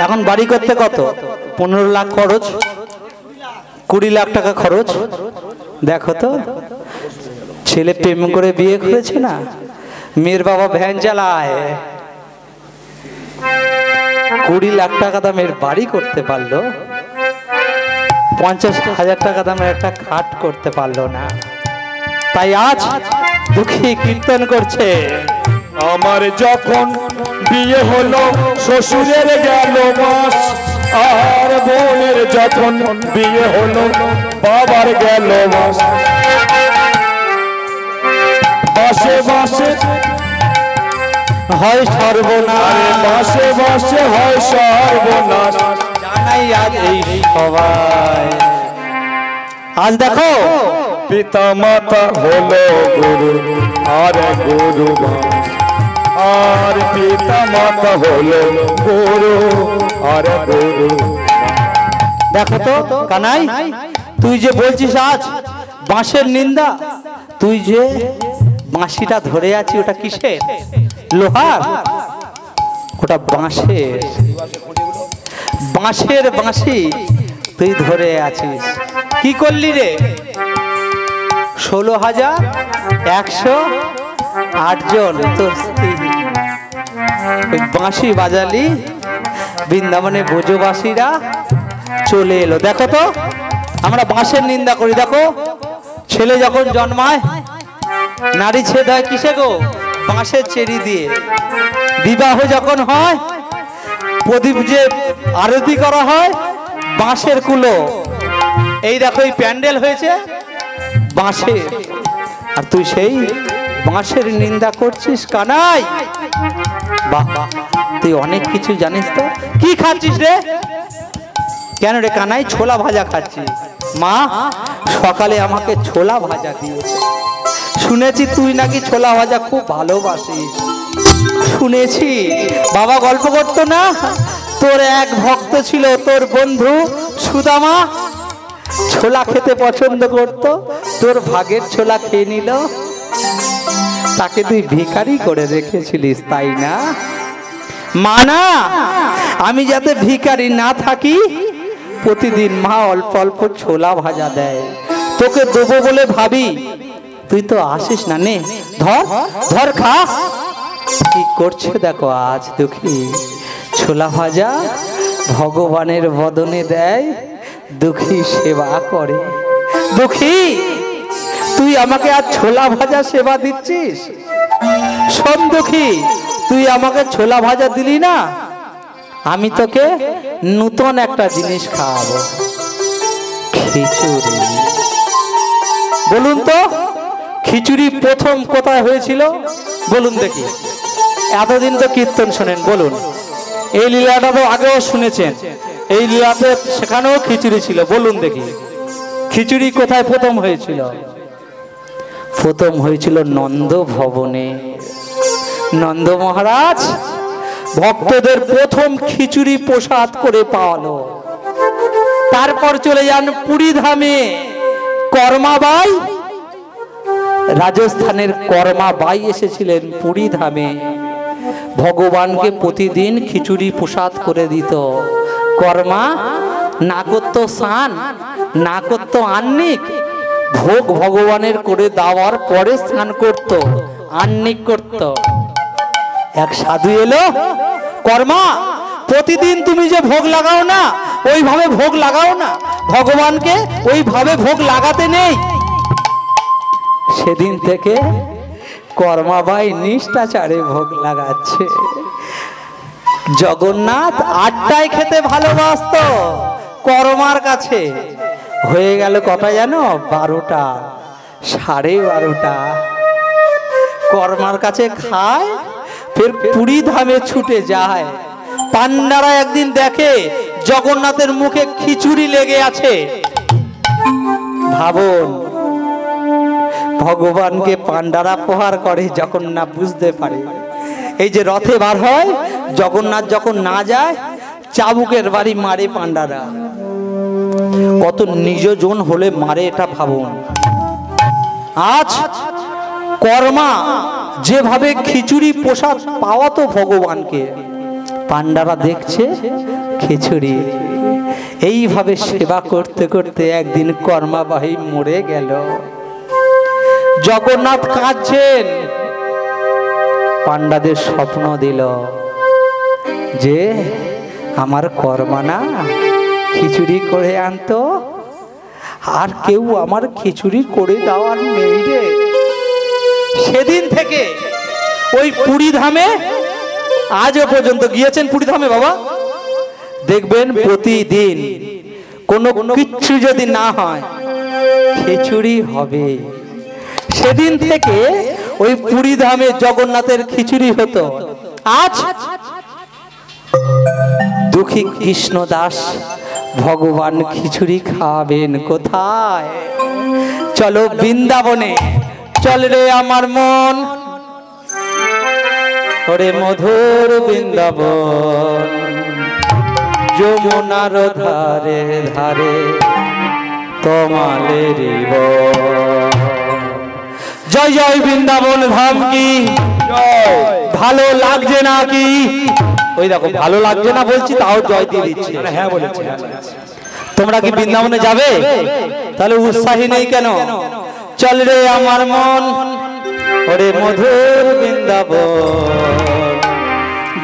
এখন বাড়ি করতে কত? 15 লাখ খরচ, 20 লাখ টাকা খরচ। দেখো তো ছেলে প্রেম করে বিয়ে করেছে না, মেয়ের বাবা ভ্যান চালায়, 20 লাখ টাকা দামের বাড়ি করতে পারলো। 50,000 টাকা দামের একটা খাট করতে পারলো না, তাই আজ দুঃখী কীর্তন করছে। আমার যখন বিয়ে হলো শ্বশুরের গেল মাস, আর বোনের যখন বিয়ে হলো বাবার গেল মাস। বাসে বাসে হয় সর্বনাশ, বাসে বাসে হয় সর্বনাশ। জানাই আজ এই সবাই। আজ দেখো পিতা মাতা হলো গুরু আর গুরু মা, আর পিতা মাতা হলো গুরু আর গুরু। দেখো তো কানাই, তুই যে বলছিস আজ বাঁশের নিন্দা, তুই যে বাঁশিটা ধরে আছি ওটা কিসের? লোহার? ওটা বাঁশের, বাঁশের বাঁশি তুই ধরে আছিস। কি করলি রে? 16,108 জন তোর স্ত্রী ওই বাঁশি বাজালি, বৃন্দাবনে ব্রজবাসীরা চলে এলো। দেখো তো আমরা বাঁশের নিন্দা করি, দেখো ছেলে যখন জন্মায় নারী ছেদ হয় কিসে গো? বাঁশের চেরি দিয়ে। বিবাহ যখন হয় প্রদীপ যে আরতি করা হয় বাঁশের কুলো। এই দেখো এই প্যান্ডেল হয়েছে বাঁশের, আর তুই সেই বাঁশের নিন্দা করছিস কানাই। বাহ বাহ, তুই অনেক কিছু জানিস তো। কি খাচ্ছিস রে? কেন রে কানাই? ছোলা ভাজা খাচ্ছি। মা সকালে আমাকে ছোলা ভাজা দিয়েছে। শুনেছি তুই নাকি ছোলা ভাজা খুব ভালোবাসিস। শুনেছি বাবা গল্প করতো না, তোর এক ভক্ত ছিল তোর বন্ধু সুদামা, ছোলা খেতে পছন্দ করত, তোর ভাগের ছোলা খেয়ে নিল, তাকে তুই ভিখারি করে রেখেছিলিস তাই না? মা না, আমি যাতে ভিখারি না থাকি প্রতিদিন মা অল্প অল্প ছোলা ভাজা দেয়, তোকে দেবো বলে ভাবি, তুই তো আসিস না। নে ধর ধর খা। কি করছে দেখো আজ দুঃখী, ছোলা ভাজা ভগবানের বদনে দেয়, দুঃখী সেবা করে। দুঃখী তুই আমাকে আজ ছোলা ভাজা সেবা দিচ্ছিস? শোন দুঃখী, তুই আমাকে ছোলা ভাজা দিলি না, আমি তোকে নতুন একটা জিনিস খাওয়াবো, খিচুড়ি। বলুন তো খিচুড়ি প্রথম কোথায় হয়েছিল বলুন দেখি? এতদিন তো কীর্তন শোনেন, বলুন এই লীলাটা তো আগেও শুনেছেন, এই লীলাতে সেখানেও খিচুড়ি ছিল, বলুন দেখি খিচুড়ি কোথায় প্রথম হয়েছিল? প্রথম হয়েছিল নন্দ ভবনে। নন্দ মহারাজ ভক্তদের প্রথম খিচুড়ি প্রসাদ করে পাওয়ালো। তারপর চলে যান পুরী ধামে। কর্মাবাই, রাজস্থানের কর্মাবাই এসেছিলেন পুরী ধামে, ভগবানকে প্রতিদিন খিচুড়ি প্রসাদ করে দিত। কর্মা না করত স্নান, না করত আহ্নিক, ভোগ ভগবানের করে দেওয়ার পরে স্নান করত, আহ্নিক করত। এক সাধু এলো, কর্মা প্রতিদিন তুমি যে ভোগ লাগাও না ওইভাবে ভোগ লাগাও না, ভগবানকে ওইভাবে ভোগ লাগাতে নেই। সেদিন থেকে কর্মাবাই নিষ্ঠাচারে ভোগ লাগাচ্ছে। জগন্নাথ 8টায় খেতে ভালোবাসত, কর্মার কাছে হয়ে গেল কটা জানো? 12টা, 12:30। কর্মার কাছে খায়, ফের পুরী ধামে ছুটে যায়। পান্ডারা একদিন দেখে জগন্নাথের মুখে খিচুড়ি লেগে আছে। ভাবুন, ভগবানকে পান্ডারা প্রহার করে যখন না বুঝতে পারে। এই যে রথে বার হয়, জগন্নাথ যখন না যায় চাবুকের বাড়ি মারে পান্ডারা। কত নিজজন হলে মারে এটা ভাবুন। আজ কর্মা যেভাবে খিচুড়ি প্রসাদ পাওয়াতো ভগবানকে, পান্ডারা দেখছে খিচুড়ি। এইভাবে সেবা করতে করতে একদিন কর্মাবাহী মরে গেল। জগন্নাথ কাঁদছেন, পান্ডাদের স্বপ্ন দিল যে আমার কর্মা না খিচুড়ি করে আনতো, আর কেউ আমার খিচুড়ি করে দেওয়ার নেই রে। সেদিন থেকে ওই পুরী ধামে আজও পর্যন্ত গিয়েছেন পুরী ধামে বাবা, দেখবেন প্রতিদিন কোনো কিচ্ছু যদি না হয় খিচুড়ি হবে। সেদিন থেকে ওই পুরী ধামে জগন্নাথের খিচুড়ি হতো। আজ দুঃখী কৃষ্ণ দাস ভগবান খিচুড়ি খাবেন কোথায়? চলো বৃন্দাবনে, চল রে আমার মন, ওরে মধুর বৃন্দাবন, যমুনার ধারে ধারে তোমালের বন। জয় জয় বৃন্দাবন ধাম কি, ভালো লাগছে না কি? ওই দেখো ভালো লাগছে না বলছি তাও জয় দিয়ে দিচ্ছে। হ্যাঁ বলেছি। তোমরা কি বৃন্দাবনে যাবে? তাহলে উৎসাহী নেই কেন? চল রে আমার মন, ওরে মধুর বৃন্দাবন,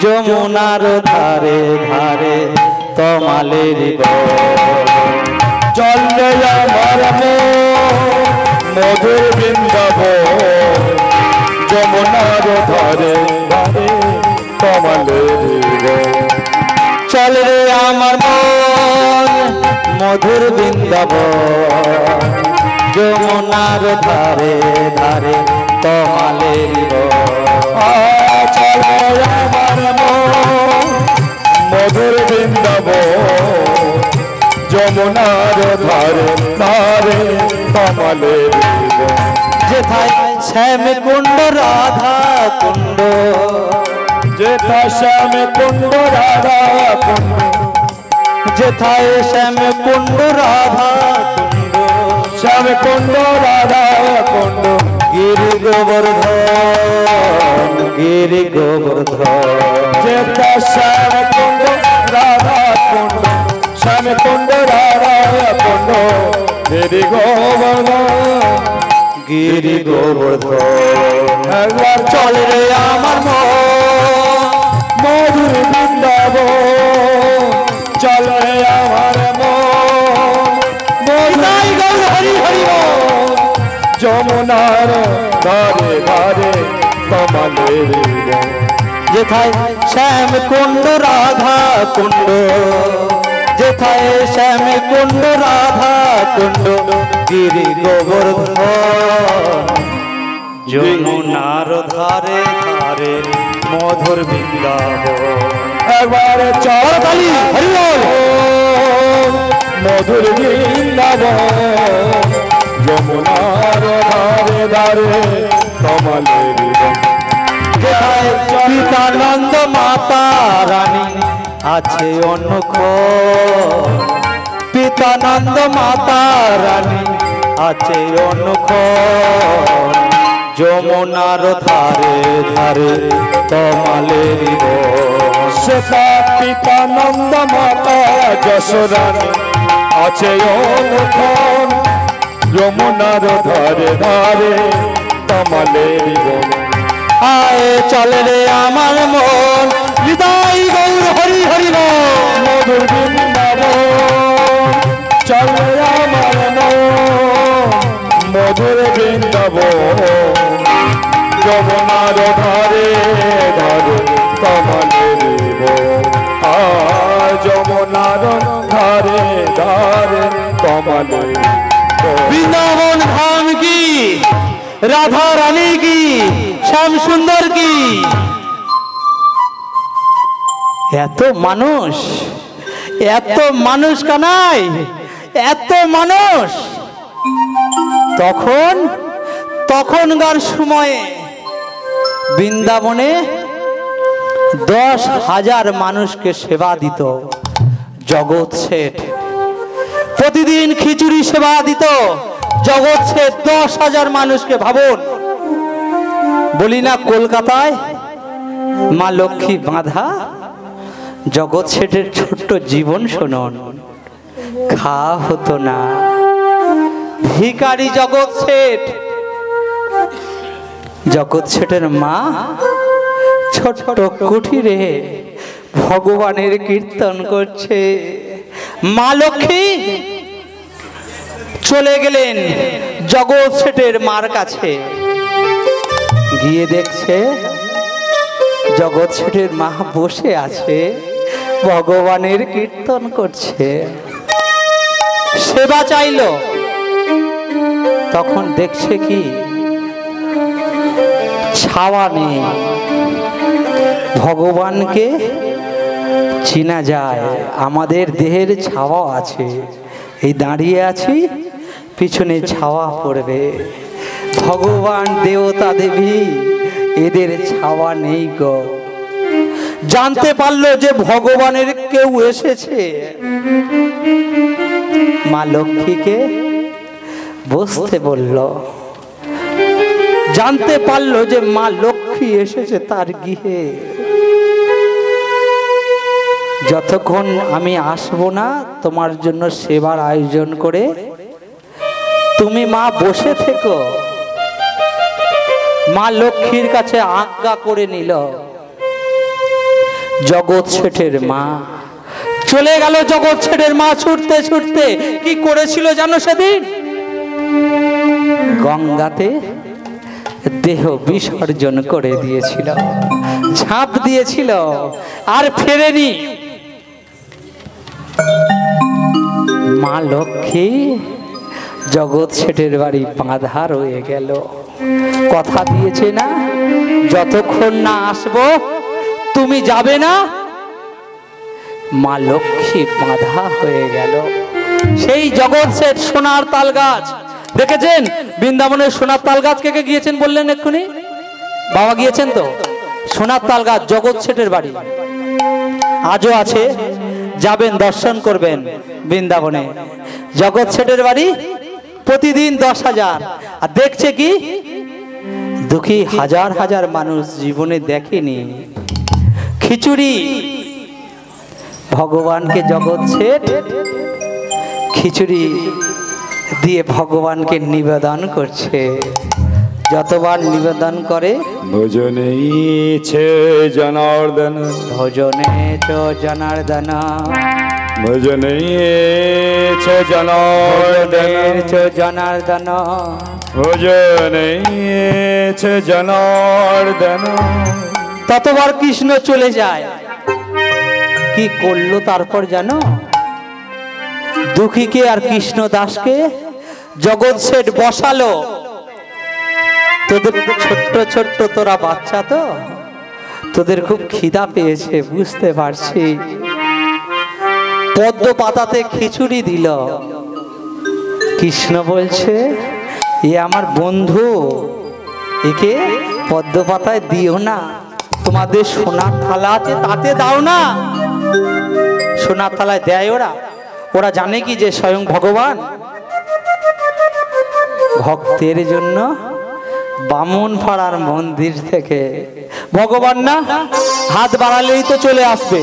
যমুনার ধারে ধারে তোমালের বন। চল রে আমার মন, মধুর বৃন্দাবন, যমুনার ধারে ধারে তোমালের বন। চল রে আমার মন, মধুর বৃন্দাবন, যমুনার ধারে ধারে তোমালের বন। চল রে আমার মন, মধুর বৃন্দাবন, যমুনার ধারে ধারে তোমালের বন। যেথায় শ্যাম কুণ্ড রাধা কুণ্ড, যেথা শ্যাম কুণ্ড রাধা কুণ্ড, যেথায় শ্যাম কুণ্ড রাধা কুণ্ড, শ্যাম কুণ্ড রাধা কুণ্ড, গিরি গোবর্ধন, গিরি গোবর্ধন। যেথা শ্যাম কুণ্ড রাধা কুণ্ড, শ্যাম কুণ্ড রাধা কুণ্ড, গিরি গোবর্ধন, গিরি গোবর্ধন। একবার চল রে আমার মন, মধুর বৃন্দাবন, চল রে আমার মন, নিতাই গৌর হরি হরি বল। যমুনার ধারে ধারে কমলের বন। যেথায় শ্যাম কুণ্ড রাধা কুণ্ড, যেথায় শ্যাম কুণ্ড রাধা কুণ্ড, গিরি গোবর্ধন, যমুনার ধারে ধারে মধুর বৃন্দাবন। একবার চল কালী হরি বল। মধুর বৃন্দাবন, যমুনার ধারে ধারে কমলের বন। যেথায় পিতানন্দ মাতা রানী আছে অনুখ, পিতানন্দ মাতা রানী আছে অনুখ, যমুনার ধারে ধারে তোমালের বন। সেটা পিতানন্দ মাতা যশোরানী আছে অনুক্ষণ, যমুনার ধারে ধারে কমলের বন। আয় চল রে আমার মন, হৃদয় গৌর হরি হরি বল। মধুর বৃন্দাবন, চল রে আমার মন, মধুর বৃন্দাবন, যমুনার ধারে ধারে কমলের বন। যমুনার ধারে ধারে কমলের বন। বৃন্দাবন ধাম কি, রাধা রানী কি, শ্যাম সুন্দর কি? এত মানুষ, এত মানুষ কানাই, এত মানুষ। তখনকার সময়ে বৃন্দাবনে 10,000 মানুষকে সেবা দিত জগৎ শেঠ। প্রতিদিন খিচুড়ি সেবা দিত জগৎ শেঠ 10,000 মানুষকে। ভাবুন, বলি না কলকাতায় মা লক্ষ্মী বাঁধা, জগৎ শেঠের ছোট্ট জীবন শুনুন। খাওয়া হতো না, ভিখারি জগৎ শেঠ। জগৎ শেঠের মা ছোট্ট কুঠিরে ভগবানের কীর্তন করছে। মা লক্ষ্মী চলে গেলেন জগৎ শেঠের মার কাছে। গিয়ে দেখছে জগৎ শেঠের মা বসে আছে, ভগবানের কীর্তন করছে, সেবা চাইল। তখন দেখছে কি ছাওয়া নেই। ভগবানকে চিনা যায়, আমাদের দেহের ছাওয়া আছে। এই দাঁড়িয়ে আছি, পিছনে ছাওয়া পড়বে। ভগবান দেবতা দেবী এদের ছাওয়া নেই গো। জানতে পারলো যে ভগবানের কেউ এসেছে। মা লক্ষ্মীকে বসতে বলল। জানতে পারলো যে মা লক্ষ্মী এসেছে তার গৃহে। যতক্ষণ আমি আসবো না তোমার জন্য সেবার আয়োজন করে তুমি মা বসে থেকো। মা লক্ষ্মীর কাছে আজ্ঞা করে নিল। জগৎ শেঠের মা চলে গেল। জগৎ শেঠের মা ছুটতে ছুটতে কি করেছিল জানো সেদিন? গঙ্গাতে দেহ বিসর্জন করে দিয়েছিল, ঝাঁপ দিয়েছিল, আর ফেরেনি। মা লক্ষ্মী জগৎ শেঠের বাড়ি বাঁধা রয়ে গেল। কথা দিয়েছে না, যতক্ষণ না আসবো তুমি যাবে না। মা লক্ষ্মী বাঁধা হয়ে গেল। সেই জগৎ শেঠ সোনার তাল গাছ দেখেছেন? বৃন্দাবনের সোনার তাল গাছ কে কে গিয়েছেন বললেন এক্ষুনি? বাবা গিয়েছেন তো? সোনার তাল গাছ জগৎ শেঠের বাড়ি আজও আছে, যাবেন দর্শন করবেন বৃন্দাবনে। জগৎ শেঠের বাড়ি প্রতিদিন 10,000। আর দেখছে কি দুঃখী হাজার হাজার মানুষ জীবনে দেখেনি। খিচুড়ি ভগবানকে জগৎ শেঠ খিচুড়ি দিয়ে ভগবানকে নিবেদন করছে। যতবার নিবেদন করে ভজনে ছে জনার্দন, ভজনে চ জনার্দন, ভজনে ছে জনার্দন, চ জনার্দন, ভজনে ছে জনার্দন। ততবার কৃষ্ণ চলে যায়। কি করলো তারপর জানো? দুঃখীকে আর কৃষ্ণ দাসকে জগৎ শেঠ বসালো। তোদের ছোট্ট ছোট্ট তোরা বাচ্চা তো, তোদের খুব খিদা পেয়েছে বুঝতে পারছি। পদ্ম পাতাতে খিচুড়ি দিল। কৃষ্ণ বলছে এ আমার বন্ধু, একে পদ্ম পাতায় দিও না, তোমাদের সোনার থালা আছে তাতে দাও না। সোনার থালায় দেয় ওরা। ওরা জানে কি যে স্বয়ং ভগবান ভক্তের জন্য বামন পাড়ার মন্দির থেকে ভগবান না হাত বাড়ালেই তো চলে আসবে।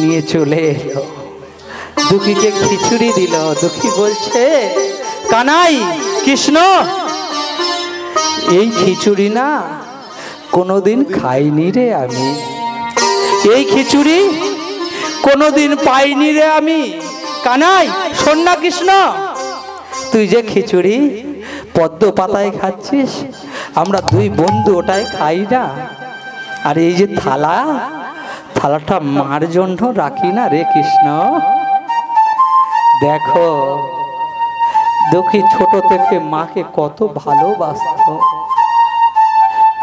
নিয়ে চলে এলো, দুঃখীকে খিচুড়ি দিল। দুঃখী বলছে কানাই কৃষ্ণ, এই খিচুড়ি না কোনোদিন খাইনি রে আমি, এই খিচুড়ি কোনোদিন পাইনি রে আমি। কানাই শোন না কৃষ্ণ, তুই যে খিচুড়ি পদ্ম পাতায় খাচ্ছিস, আমরা দুই বন্ধু ওটাই খাই না। আর এই যে থালা, থালাটা মার জন্য রাখি না রে কৃষ্ণ। দেখো দুঃখী ছোট থেকে মাকে কত ভালোবাসত,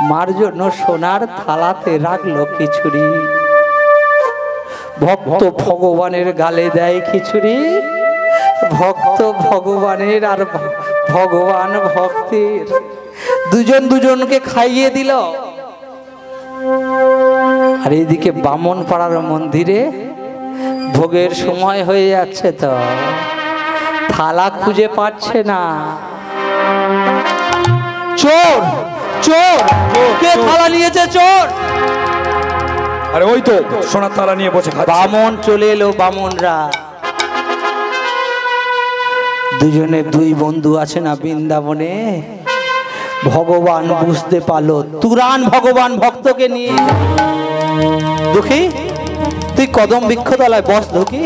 মার জন্য সোনার থালাতে রাখলো খিচুড়ি। ভক্ত ভগবানের গালে দেয় খিচুড়ি, ভক্ত ভগবানের আর ভগবান ভক্তির দুজন দুজনকে খাইয়ে দিল। আর এইদিকে বামন পাড়ার মন্দিরে ভোগের সময় হয়ে যাচ্ছে, তো থালা খুঁজে পাচ্ছে না। চোর চোর, কে থালা নিয়েছে? চোর। আরে ওই তো সোনার থালা নিয়ে বসে খাচ্ছে। বামন চলে এলো। বামনরা দুজনে দুই বন্ধু আছে না বৃন্দাবনে। ভগবান বুঝতে পারলো, তুরান ভগবান ভক্তকে নিয়ে। দুঃখী তুই কদম বৃক্ষতলায় বস, দুঃখী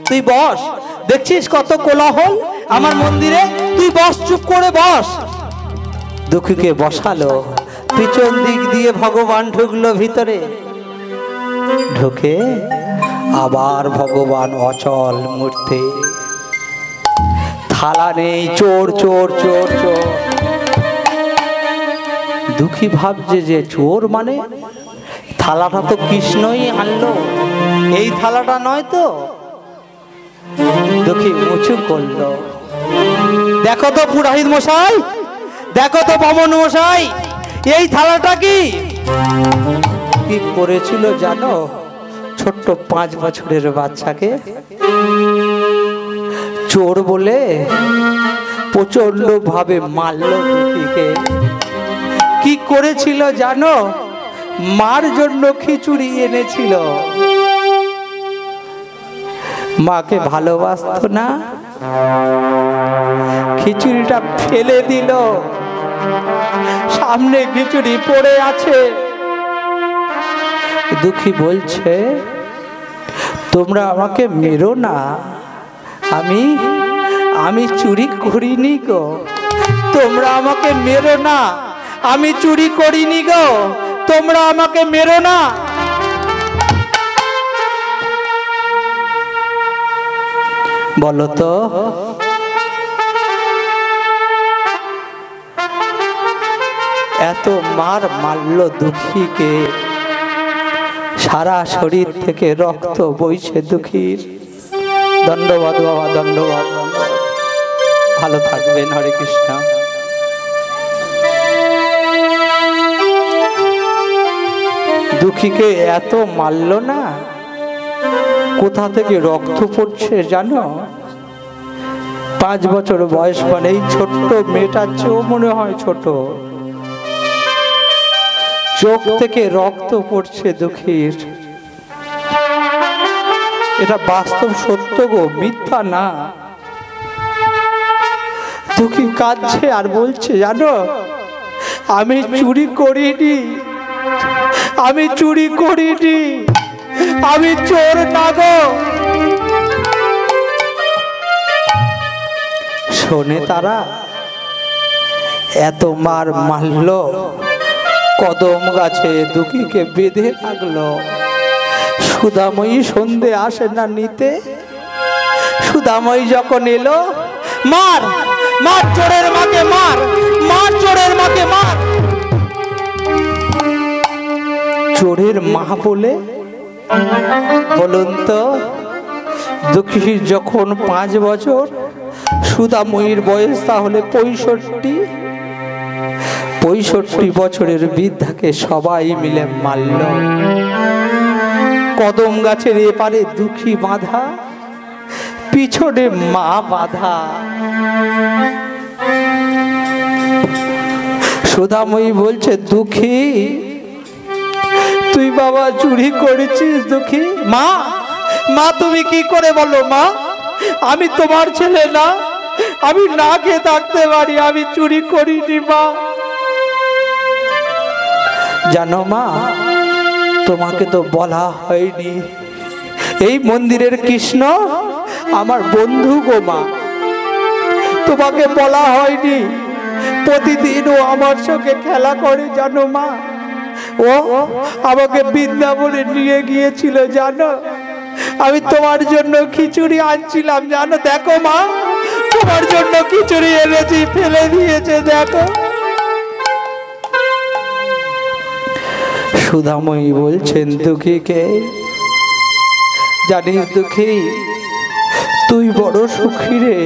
তুই বস। দেখছিস কত কোলাহল, আমার মন্দিরে, তুই বস, চুপ করে বস। দুঃখীকে বসালো, পিছন দিক দিয়ে ভগবান ঢুকলো ভিতরে। ঢুকে আবার ভগবান অচল মূর্তি, থালা নেই, চোর চোর চোর চোর। দুঃখী ভাবছে যে চোর মানে থালাটা তো কৃষ্ণই আনলো, এই থালাটা নয় তো। দুঃখী মুচু করলো, দেখো তো পুরোহিত মশাই, দেখো তো বামন মশাই, এই থালাটা কি কি করেছিল জানো? ছোট্ট 5 বছরের বাচ্চাকে চোর বলে প্রচন্ড ভাবে মারলো দুঃখীকে। কি করেছিল জানো? মার জন্য খিচুড়ি এনেছিল। মাকে ভালোবাসতো না, খিচুড়িটা ফেলে দিল। সামনে খিচুড়ি পড়ে আছে। দুঃখী বলছে, তোমরা আমাকে মেরো না, আমি চুরি করিনি গো। তোমরা আমাকে মেরো না, আমি চুরি করিনি গো, তোমরা আমাকে মেরো না। বলো তো, এত মারলো দুঃখীকে, সারা শরীর থেকে রক্ত বইছে দুঃখীর। ধন্যবাদ বাবা, ধন্যবাদ। ভালো থাকবেন, হরে কৃষ্ণ। দুঃখীকে এত মারলো না, কোথা থেকে রক্ত পড়ছে জানো? 5 বছর বয়স, মানে এই ছোট্ট মেয়েটার চেয়েও মনে হয় ছোট। চোখ থেকে রক্ত পড়ছে দুঃখীর। এটা বাস্তব সত্য গো, মিথ্যা না। দুঃখী কাঁদছে আর বলছে, জানো আমি চুরি করিনি, আমি চুরি করিনি, আমি চোর না গো। শোনে তারা, এত মারলো, কদম গাছে দুঃখীকে বেঁধে রাখলো। সুধাময়ী সন্ধে আসে না নিতে। সুধাময়ী যখন এলো, মার মার চোরের মাকে, মার মার চোরের মাকে, মার। চোরের মা বলে, বলুন তো, দুঃখীর যখন 5 বছর, সুধাময়ীর বয়স তাহলে 65 বছরের বৃদ্ধাকে সবাই মিলে মারল। কদম গাছের এপারে দুঃখী বাঁধা, পিছনে মা বাঁধা। সুধাময়ী বলছে, দুঃখী তুই বাবা চুরি করেছিস? দুঃখী, মা মা তুমি কি করে বলো? মা আমি তোমার ছেলে না, আমি না খেয়ে থাকতে পারি, আমি চুরি করিনি মা। জানো মা, তোমাকে তো বলা হয়নি, এই মন্দিরের কৃষ্ণ আমার বন্ধু গো মা, তোমাকে বলা হয়নি। প্রতিদিন ও আমার সঙ্গে খেলা করে জানো মা। ও আমাকে বৃন্দাবনে নিয়ে গিয়েছিল জানো, আমি তোমার জন্য খিচুড়ি আনছিলাম জানো। দেখো মা, তোমার জন্য খিচুড়ি এনেছি, ফেলে দিয়েছে দেখো। সুধাময়ী বলছেন দুঃখীকে, জানিস দুঃখী, তুই বড় সুখী রে,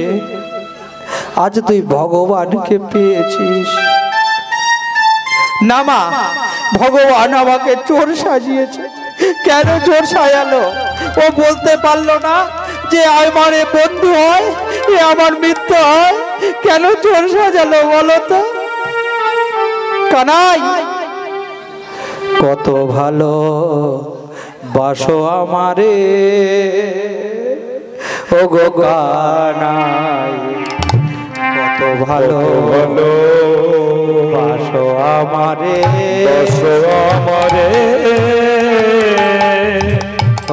আজ তুই ভগবানকে পেয়েছিস। না মা, ভগবান আমাকে চোর সাজিয়েছে। কেন চোর সাজালো? ও বলতে পারলো না যে আমার এ বন্ধু হয়, এ আমার মিত্র হয়? কেন চোর সাজালো বলো তো? কানাই, কত ভালো বাসো আমারে ও গো কানাই, কত ভালো ভালো বাসো আমারে, বাসো আমারে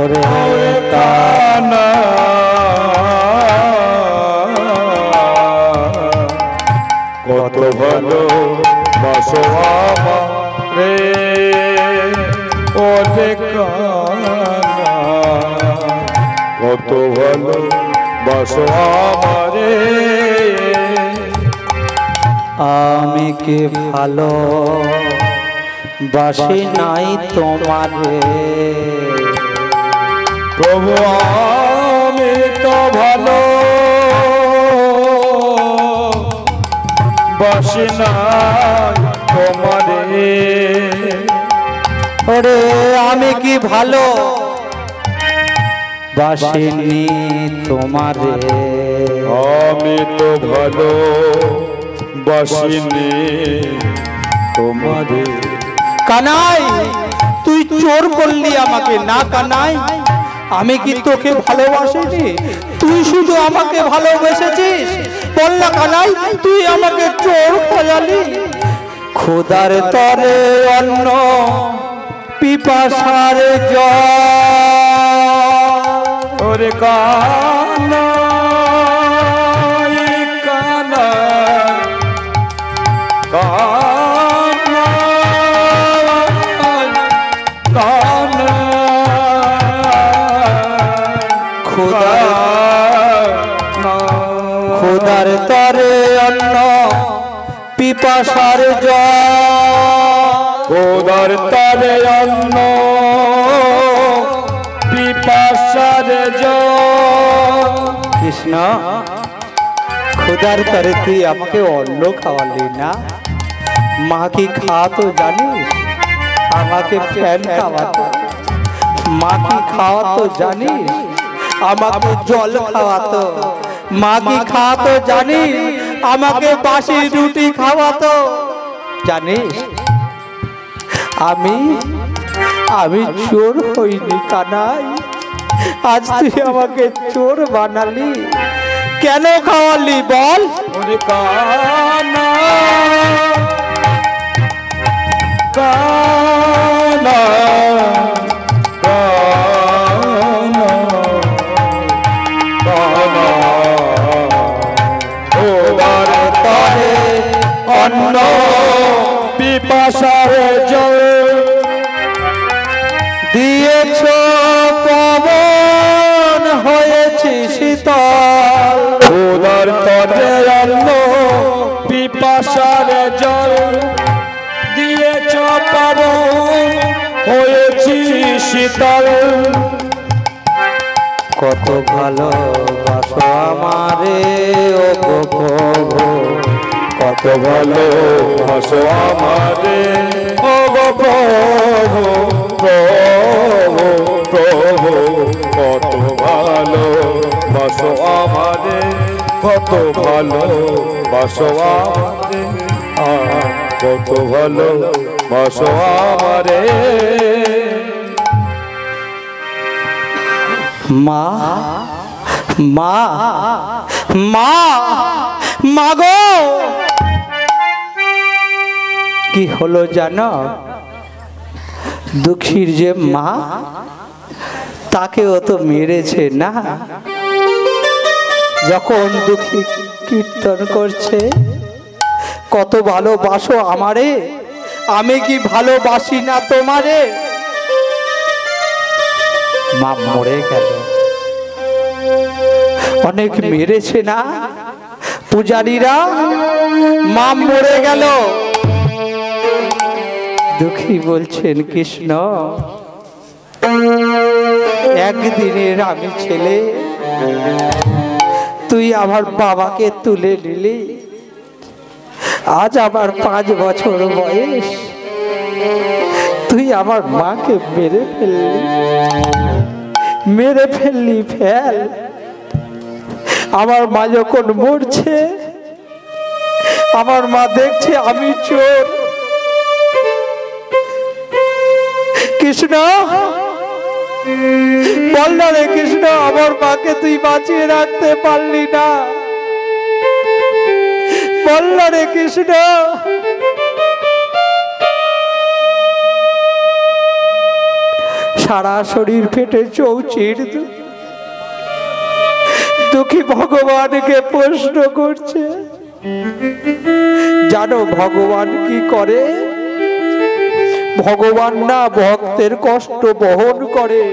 ওরে কানাই। ভালো বাসো আমারে ওরে কানাই কত ভালো বাসো আমারে আমি কি ভালো বাসি নাই তোমারে প্রভু আমি তো ভালো বাসি নাই তোমারে ওরে আমি কি ভালো বাসিনি তোমারে আমি তো ভালো বাসিনি তোমারে কানাই তুই চোর করলি আমাকে না কানাই আমি কি তোকে ভালোবাসিনি তুই শুধু আমাকে ভালোবেসেছিস বল না কানাই তুই আমাকে চোর খাওয়ালি খোদার তরে অন্ন পিপাসার জল ওরে কানাই কানাই কানাই কানাই খোদার তরে অন্ন পিপাসার জল খোদার তরে অন্ন পিপাসার জল কৃষ্ণ খোদার তরে তুই আমাকে অন্ন খাওয়ালি না মা কি খাওয়াতো জানিস আমাকে ফ্যান খাওয়াতো মা কি খাওয়াতো জানিস আমাকে জল খাওয়াতো মা কি খাওয়াতো জানিস আমাকে বাসি রুটি খাওয়াতো জানিস আমি চোর হইনি কানাই আজ তুই আমাকে চোর বানালি কেন খাওয়ালি বল ওরে কানা কানা কানা কানা খোদার তরে অন্ন পিপাসার জল দিয়েছ পবন হয়েছে শীতল খোদার তরে অন্ন পিপাসার জল দিয়েছ পবন হয়েছি শীতল কত ভালোবাসো আমারে ও গো প্রভু কত ভালো ভাসো আমারে ও গো প্রভু প্রভু প্রভু কত ভালো বাসো আমারে কত ভালো বাসো আমারে কত ভালো বাসো আমারে মা মা মা মাগো কি হলো জানো দুঃখীর যে মা তাকেও তো মেরেছে না যখন দুঃখী কীর্তন করছে কত ভালোবাসো আমারে আমি কি ভালোবাসি না তোমারে মা মরে গেল অনেক মেরেছে না পূজারীরা মা মরে গেল দুঃখী বলছেন কৃষ্ণ একদিনের আমি ছেলে তুই আমার বাবাকে তুলে নিলি আজ আমার 5 বছর বয়স তুই আমার মাকে মেরে ফেললি ফেল আমার মা যখন মরছে আমার মা দেখছে আমি চোর কৃষ্ণ বল না রে কৃষ্ণ আমার মাকে তুই বাঁচিয়ে রাখতে পারলি না বল না রে কৃষ্ণ সারা শরীর ফেটে চৌচির দুঃখী ভগবানকে প্রশ্ন করছে জানো ভগবান কি করে? ভগবান না ভক্তের কষ্ট বহন করে।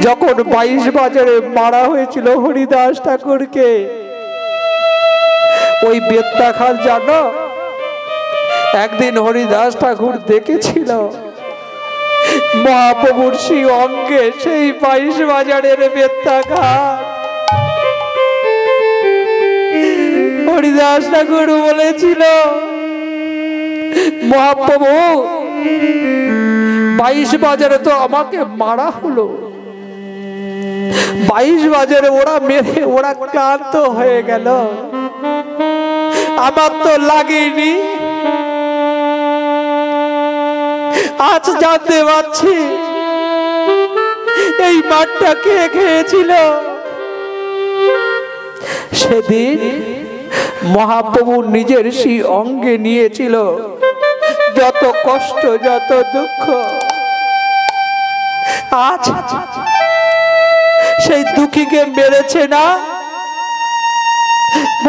যখন 22 বাজারে মারা হয়েছিল হরিদাস ঠাকুরকে, ওই বেত্তাখাল জানো, একদিন হরিদাস ঠাকুর দেখেছিল মহাপ্রভুর শ্রী অঙ্গে সেই 22 বাজারের বেত্তাখাল। হরিদাস ঠাকুর বলেছিল, মহাপ্রভু 22 বাজারে তো আমাকে মারা হলো, 22 বাজারে ওরা মেরে ওরা ক্লান্ত হয়ে গেল, আমার তো লাগেনি। আজ জানতে পারছি এই মাঠটা কে খেয়েছিল। সেদিন মহাপ্রভু নিজের সেই অঙ্গে নিয়েছিল যত কষ্ট যত দুঃখ। আজ সেই দুঃখীকে মেরেছে না,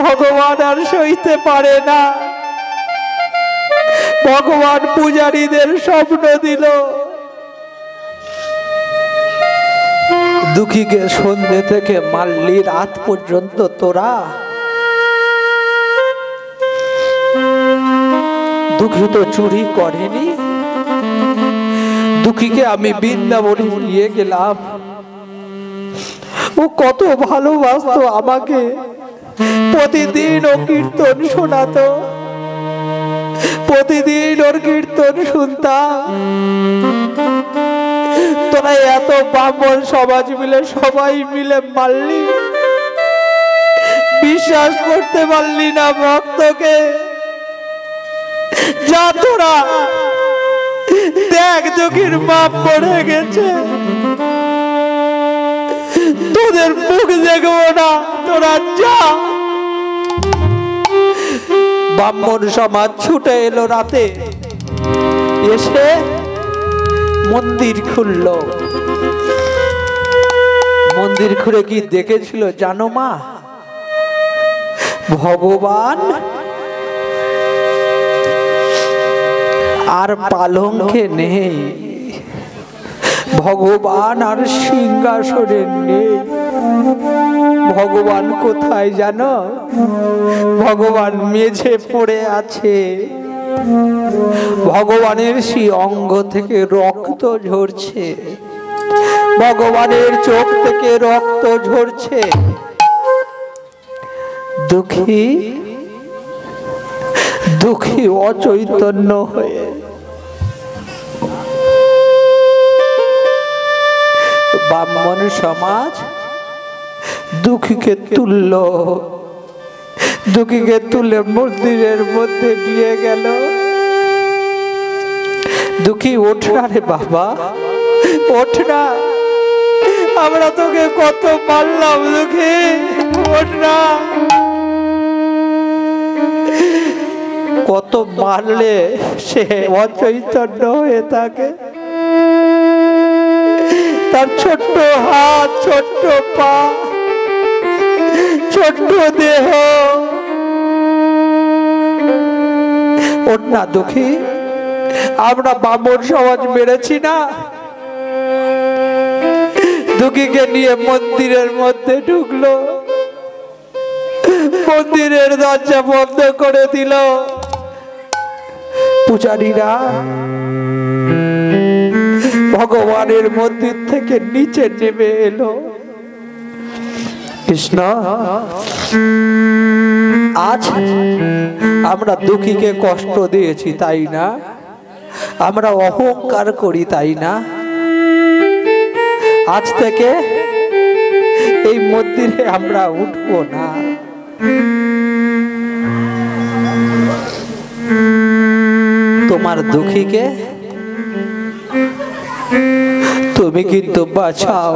ভগবান আর সইতে পারে না। ভগবান পূজারীদের স্বপ্ন দিল, দুঃখীকে সন্ধ্যে থেকে মারলি রাত পর্যন্ত তোরা। দুঃখী তো চুরি করেনি, দুঃখীকে আমি বৃন্দাবনে নিয়ে গেলাম, ও কত ভালোবাসতো আমাকে, প্রতিদিন ও কীর্তন শোনাতো, প্রতিদিন ওর কীর্তন শুনতাম। তোরা এত ব্রাহ্মণ সমাজ মিলে সবাই মিলে মারলি, বিশ্বাস করতে পারলি না ভক্তকে। যা তোরা দেখ দুঃখীর মাপ পড়ে গেছে, তোদের মুখ দেখবো না, তোরা যা। ব্রাহ্মণ সমাজ ছুটে এলো রাতে, এসে মন্দির খুলল। মন্দির খুলে কি দেখেছিল জানো মা? ভগবান আর পালঙ্কে নেই, ভগবান আর সিংহাসনে নেই। ভগবান কোথায় জানো? ভগবান মেঝে পড়ে আছে। ভগবানের সেই অঙ্গ থেকে রক্ত ঝরছে, ভগবানের চোখ থেকে রক্ত ঝরছে। দুঃখী দুঃখী অচৈতন্য হয়ে ব্রাহ্মণ সমাজ দুঃখীকে তুলল, দুঃখীকে তুলে মন্দিরের মধ্যে নিয়ে গেল। দুঃখী ওঠ না রে বাবা, ওঠ না, আমরা তোকে কত মারলাম, দুঃখী ওঠ না। কত মারলে সে অচৈতন্য হয়ে থাকে, তার ছোট্ট হাত, ছোট্ট পা, ছোট্ট দেহ। ওঠ না দুঃখী, আমরা ব্রাহ্মণ সমাজ মেরেছি না। দুঃখীকে নিয়ে মন্দিরের মধ্যে ঢুকলো, মন্দিরের দরজা বন্ধ করে দিল। পূজারীরা ভগবানের মন্দির থেকে নিচে নেমে এলো। কৃষ্ণ, আজ আমরা দুঃখীকে কষ্ট দিয়েছি তাই না? আমরা অহংকার করি তাই না? আজ থেকে এই মন্দিরে আমরা উঠবো না। তোমার দুঃখীকে তুমি কিন্তু বাঁচাও,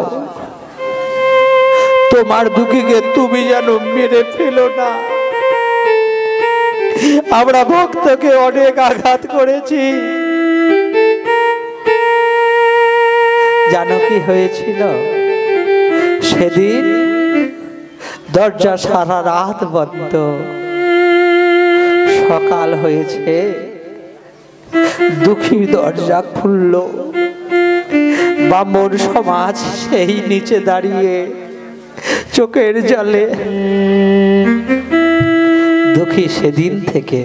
তোমার দুঃখীকে তুমি যেন মেরে ফেলো না। আমরা ভক্তকে অনেক আঘাত করেছি। জানো কি হয়েছিল সেদিন? দরজা সারা রাত বন্ধ, সকাল হয়েছে, দুঃখীর দরজা খুলল, ব্রাহ্মণ সমাজ সেই নিচে দাঁড়িয়ে চোখের জলে। দুঃখী সেদিন থেকে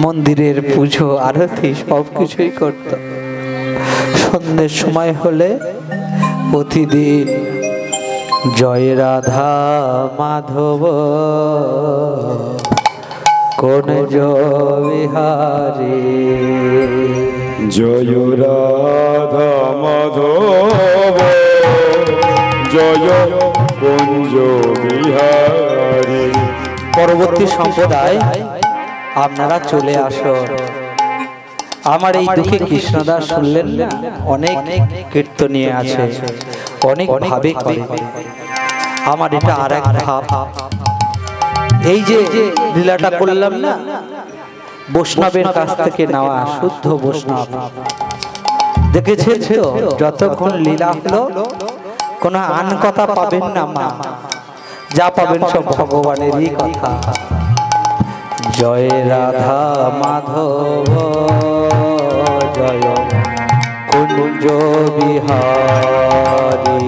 মন্দিরের পুজো আরতি সবকিছুই করত। সন্ধ্যের সময় হলে প্রতিদিন জয় রাধা মাধব কুঞ্জ বিহারী, জয় রাধা মাধব জয় কুঞ্জ বিহারী। পরবর্তী সম্প্রদায় আপনারা চলে আসুন। আমার এই দুঃখে কৃষ্ণদাস শুনলেন না, অনেক কীর্তনীয় আছে, অনেক ভাবে করে। আমার এটা আর এক ভাব। এই যে লীলাটা করলাম না, বৈষ্ণবের কাছ থেকে নেওয়া, শুদ্ধ বৈষ্ণব। দেখেছেন তো, যতক্ষণ লীলা হলো কোনো আন কথা পাবেন না মা, যা পাবেন সব ভগবানেরই কথা। জয় রাধা মাধব জয় কুঞ্জ বিহারী,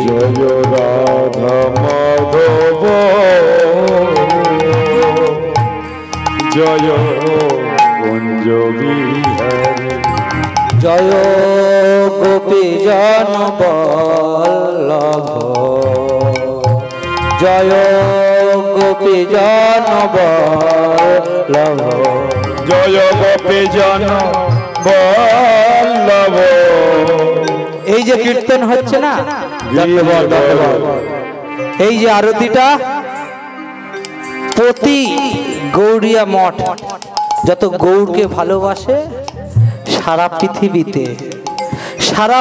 জয় রাধা মাধব জয় কুঞ্জ বিহারী, জয় গোপী জন বল্লভ, জয় গোপী জন বল্লভ, জয় গোপী জন বল্লভ। এই যে কীর্তন হচ্ছে না, এই যে আরতিটা প্রতি গৌড়িয়া মঠ যত গৌড়কে ভালোবাসে সারা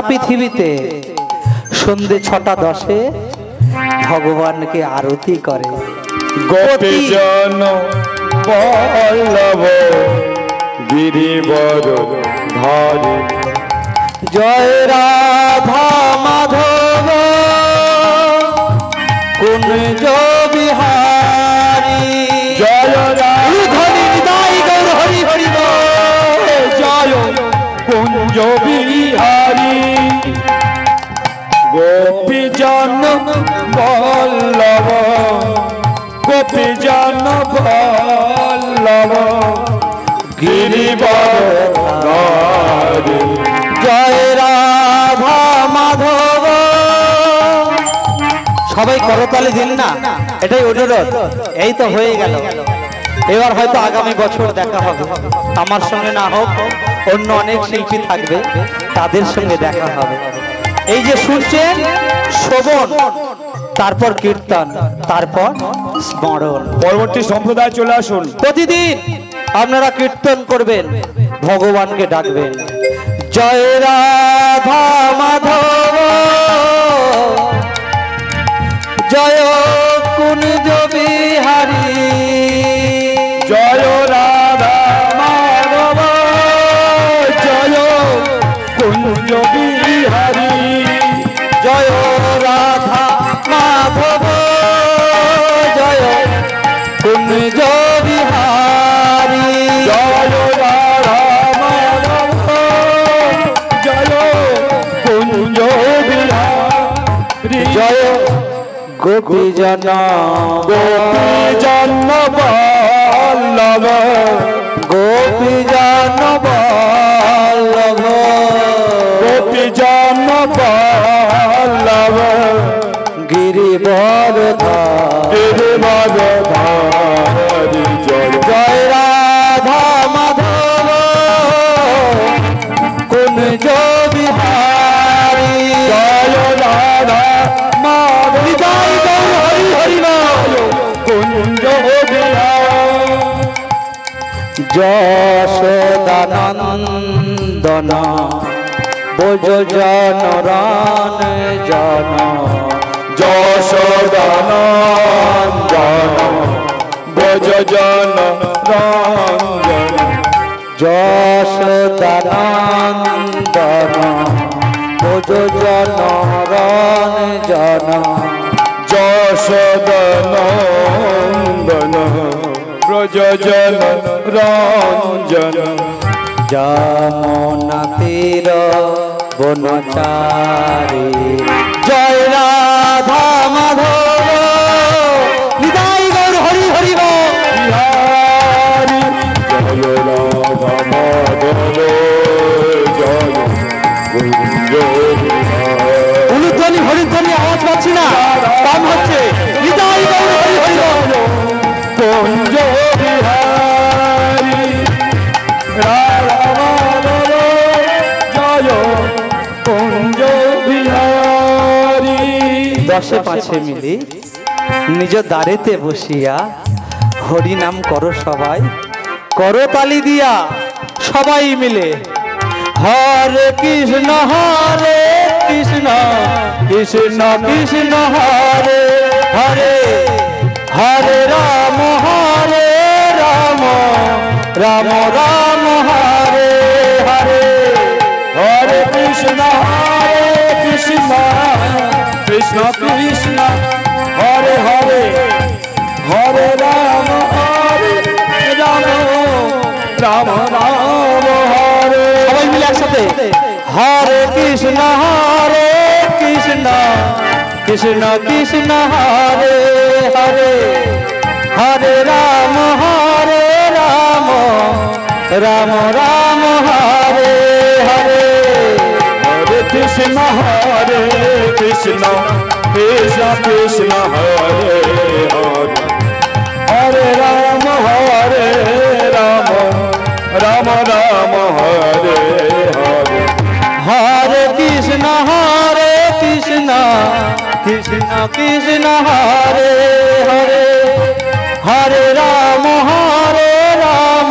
পৃথিবীতে সন্ধে 6:10 ভগবানকে আরতি করে। গোপী জন বল্লভ গিরিবর ধারী, জয় রাধা মাধব কুঞ্জ বিহারী, জয় ধনি নিতাই গৌর হরি হরি বল, জয় কুঞ্জ বিহারী। গোপী জন বল্লভ গোপী জন বল্লভ গিরিবর ধারী, জয় রাধা মাধব। সবাই করতালি দিন না, এটাই অনুরোধ। এই তো হয়ে গেল, এবার হয়তো আগামী বছর দেখা হবে। আমার সঙ্গে না হোক, অন্য অনেক শিল্পী থাকবে, তাদের সঙ্গে দেখা হবে। এই যে শুনছেন শ্রবণ, তারপর কীর্তন, তারপর স্মরণ। পরবর্তী সম্প্রদায় চলে আসুন। প্রতিদিন আপনারা কীর্তন করবেন, ভগবানকে ডাকবেন। জয় রাধা মাধব জয় কুঞ্জ বিহারী, জয় রাধা মাধব জয় কুঞ্জ বিহারী, জয় রাধা মাধব জয় কুঞ্জ বিহারী, জয় রাধা মাধব জয় কুঞ্জ বিহারী, জয় গোপী জন গোপী জন বল্লভ গোপী জন বল্লভ, গোপী জন বল্লভ গিরিবর গিরিবর ধারী, জয় জয় রাধা মাধব কুঞ্জ বিহারী, জয় রাধা মাধব জয় গৌর হরি হরি বল, কুঞ্জ বিহারী, যশোদানন্দন বোঝ জনরান জন, যশোদানন্দন ব্রজ জন রঞ্জন, যশোদানন্দন বোঝ জনরান জন, যশোদানন্দন ব্রজজন রঞ্জন যমুনা তীর বনচারী জয় রাধা মাধব নিতাই গৌর হরি হরি বল। বিহারী জয় রাধা মাধব জয় কুঞ্জ অনুধ্বনি হরিধ্বনি আওয়াজ পাচ্ছি না, কম হচ্ছে। নিতাই গৌর হরি হরি বল। কুঞ্জ বিহারী রাধা মাধব জয় কুঞ্জ বিহারী। 10-5 মিলি নিজ দ্বারেতে বসিয়া হরি নাম করো সবাই, করো তালি দিয়া সবাই মিলে। হরে কৃষ্ণ কৃষ্ণ কৃষ্ণ কৃষ্ণ হরে হরে, হরে রাম রাম রাম রাম হরে হরে। হরে কৃষ্ণ কৃষ্ণ কৃষ্ণ হরে হরে, হরে রাম রাম রাম রাম হরে। সবাই মিলে একসাথে হরে কৃষ্ণ কৃষ্ণ কৃষ্ণ কৃষ্ণ হরে হরে, হরে রাম রাম রাম রাম হরে হরে। হরে কৃষ্ণ কৃষ্ণ কৃষ্ণ হরে হরে, হরে রাম রাম রাম রাম হরে হরে। হরে কৃষ্ণ কৃষ্ণ কৃষ্ণ কৃষ্ণ হরে হরে, হরে রাম রাম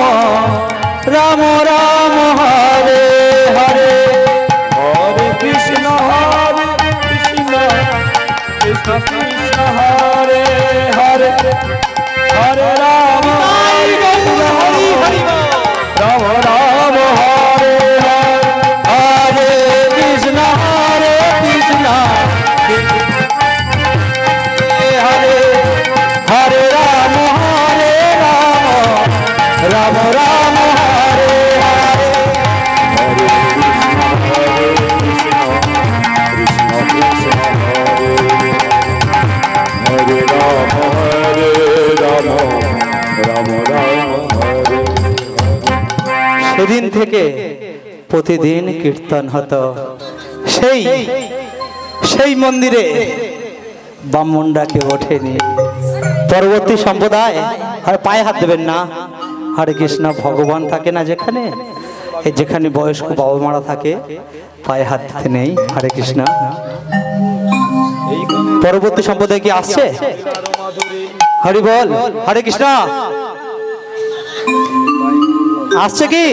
রাম রাম হরে হরে। হরে কৃষ্ণ কৃষ্ণ কৃষ্ণ হরে হরে, হরে রাম হরি হরি রাম রাম হরে হরে। হরে কৃষ্ণ কৃষ্ণ হরে, হরে রাম রাম রাম হরে হরে। হরে রাম রাম রাম হরে। সেদিন থেকে প্রতিদিন কীর্তন হতো সেই সেই মন্দিরে, ব্রাহ্মণরা কেউ ওঠেনি। পরবর্তী সম্প্রদায় আর পায়ে হাত দেবেন না। হরে কৃষ্ণ ভগবান থাকে না যেখানে, যেখানে বয়স্ক বাবা মারা থাকে পায়ে হাত দিতে নেই। হরে কৃষ্ণ। পরবর্তী সম্প্রদায় কি আসছে? হরি বল। হরে কৃষ্ণ আসছে কি?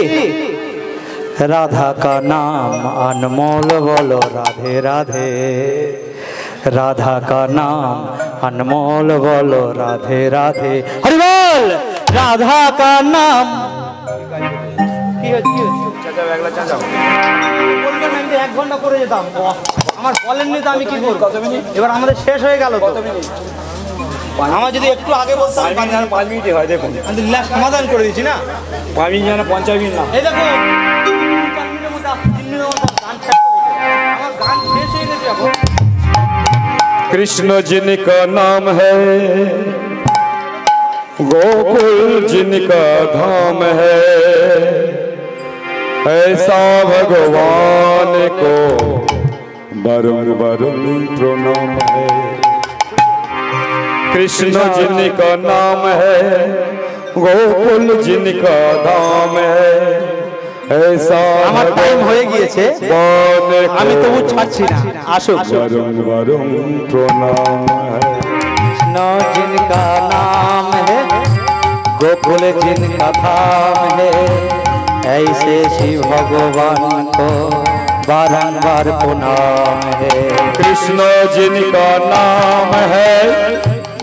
राधा का नाम अनमोल बोलो राधे राधे, राधा का नाम अनमोल बोलो राधे राधे। हरि बोल। राधा का नाम এক ঘন্টা করে যেতাম, আমার বলেননি তো আমি কি করব। এবার আমাদের শেষ হয়ে গেল। আমার যদি একটু আগে বলতাম 5 মিনিটে হয়। দেখুন আমি সমাধান করে দিচ্ছি না। 5 মিনিট না 50 মিনিট না। এই দেখো 3 মিনিটের মধ্যে 3 মিনিটের মধ্যে গান শেষ আমার গান শেষ হয়ে গেছে এখন। कृष्ण जिनका नाम है गोकुल जिनका धाम है, ऐसा भगवान को वरुण वरुण प्रणाम है। कृष्ण जिनका नाम है गोकुल जिनका धाम है, ऐसा আমার টাইম হয়ে গিয়েছে, আমি তবু ছাড়ছি না। আসুক। वरुण वरुण प्रणाम है। कृष्ण जिनका नाम है गोकुल जिनका धाम है, ऐसे शिव भगवान को बारंबार प्रणाम है। कृष्ण जिनका नाम है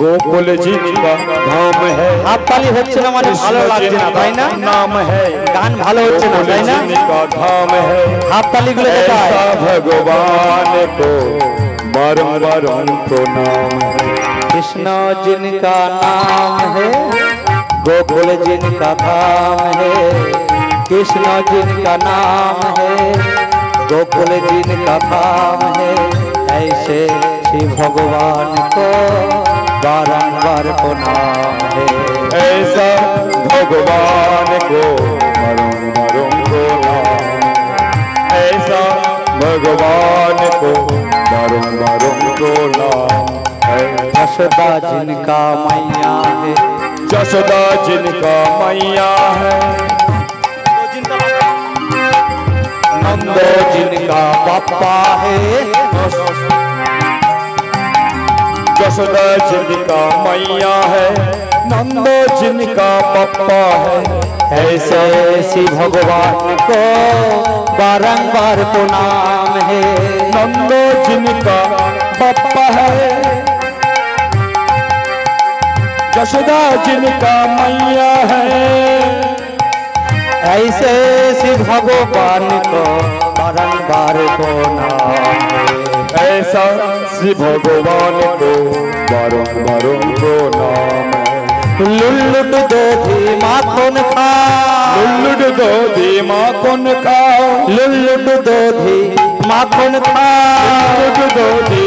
गोकुल जिनका धाम है, হাততালি হচ্ছে না মানে ভালো লাগছে না, তাই না? नाम है গান ভালো হচ্ছে না, তাই না? जिनका धाम है, হাততালিগুলো কোথায়? ऐसा भगवान को बारंबार प्रणाम है। कृष्ण जिनका नाम है गोकुल जिनका धाम है, कृष्ण जिनका नाम है, गोकुल जिनका धाम है, ऐसे श्री भगवान को बारंबार प्रणाम है। ऐसा भगवान को बारंबार प्रणाम, ऐसा भगवान को बारंबार प्रणाम है। यशोदा जिनका मैया है, यशोदा जिनका मैया है, नंद जिनका पापा है, यशोदा जिनका मैया है, नंद जिनका पप्पा है, ऐसे श्री भगवान को बारंबार प्रणाम है। नंद जिनका पप्पा है, यशोदा जिनका मैया है, ऐसे श्री भगवान को बारंबार प्रणाम है। ऐसा श्री भगवान को बारंबार प्रणाम है। लुल्लुट दोधी माखन खाओ, लुल्लुट दोधी माखन खाओ, लुल्लुट दोधी माखन खाओ, लुल्लुट दोधी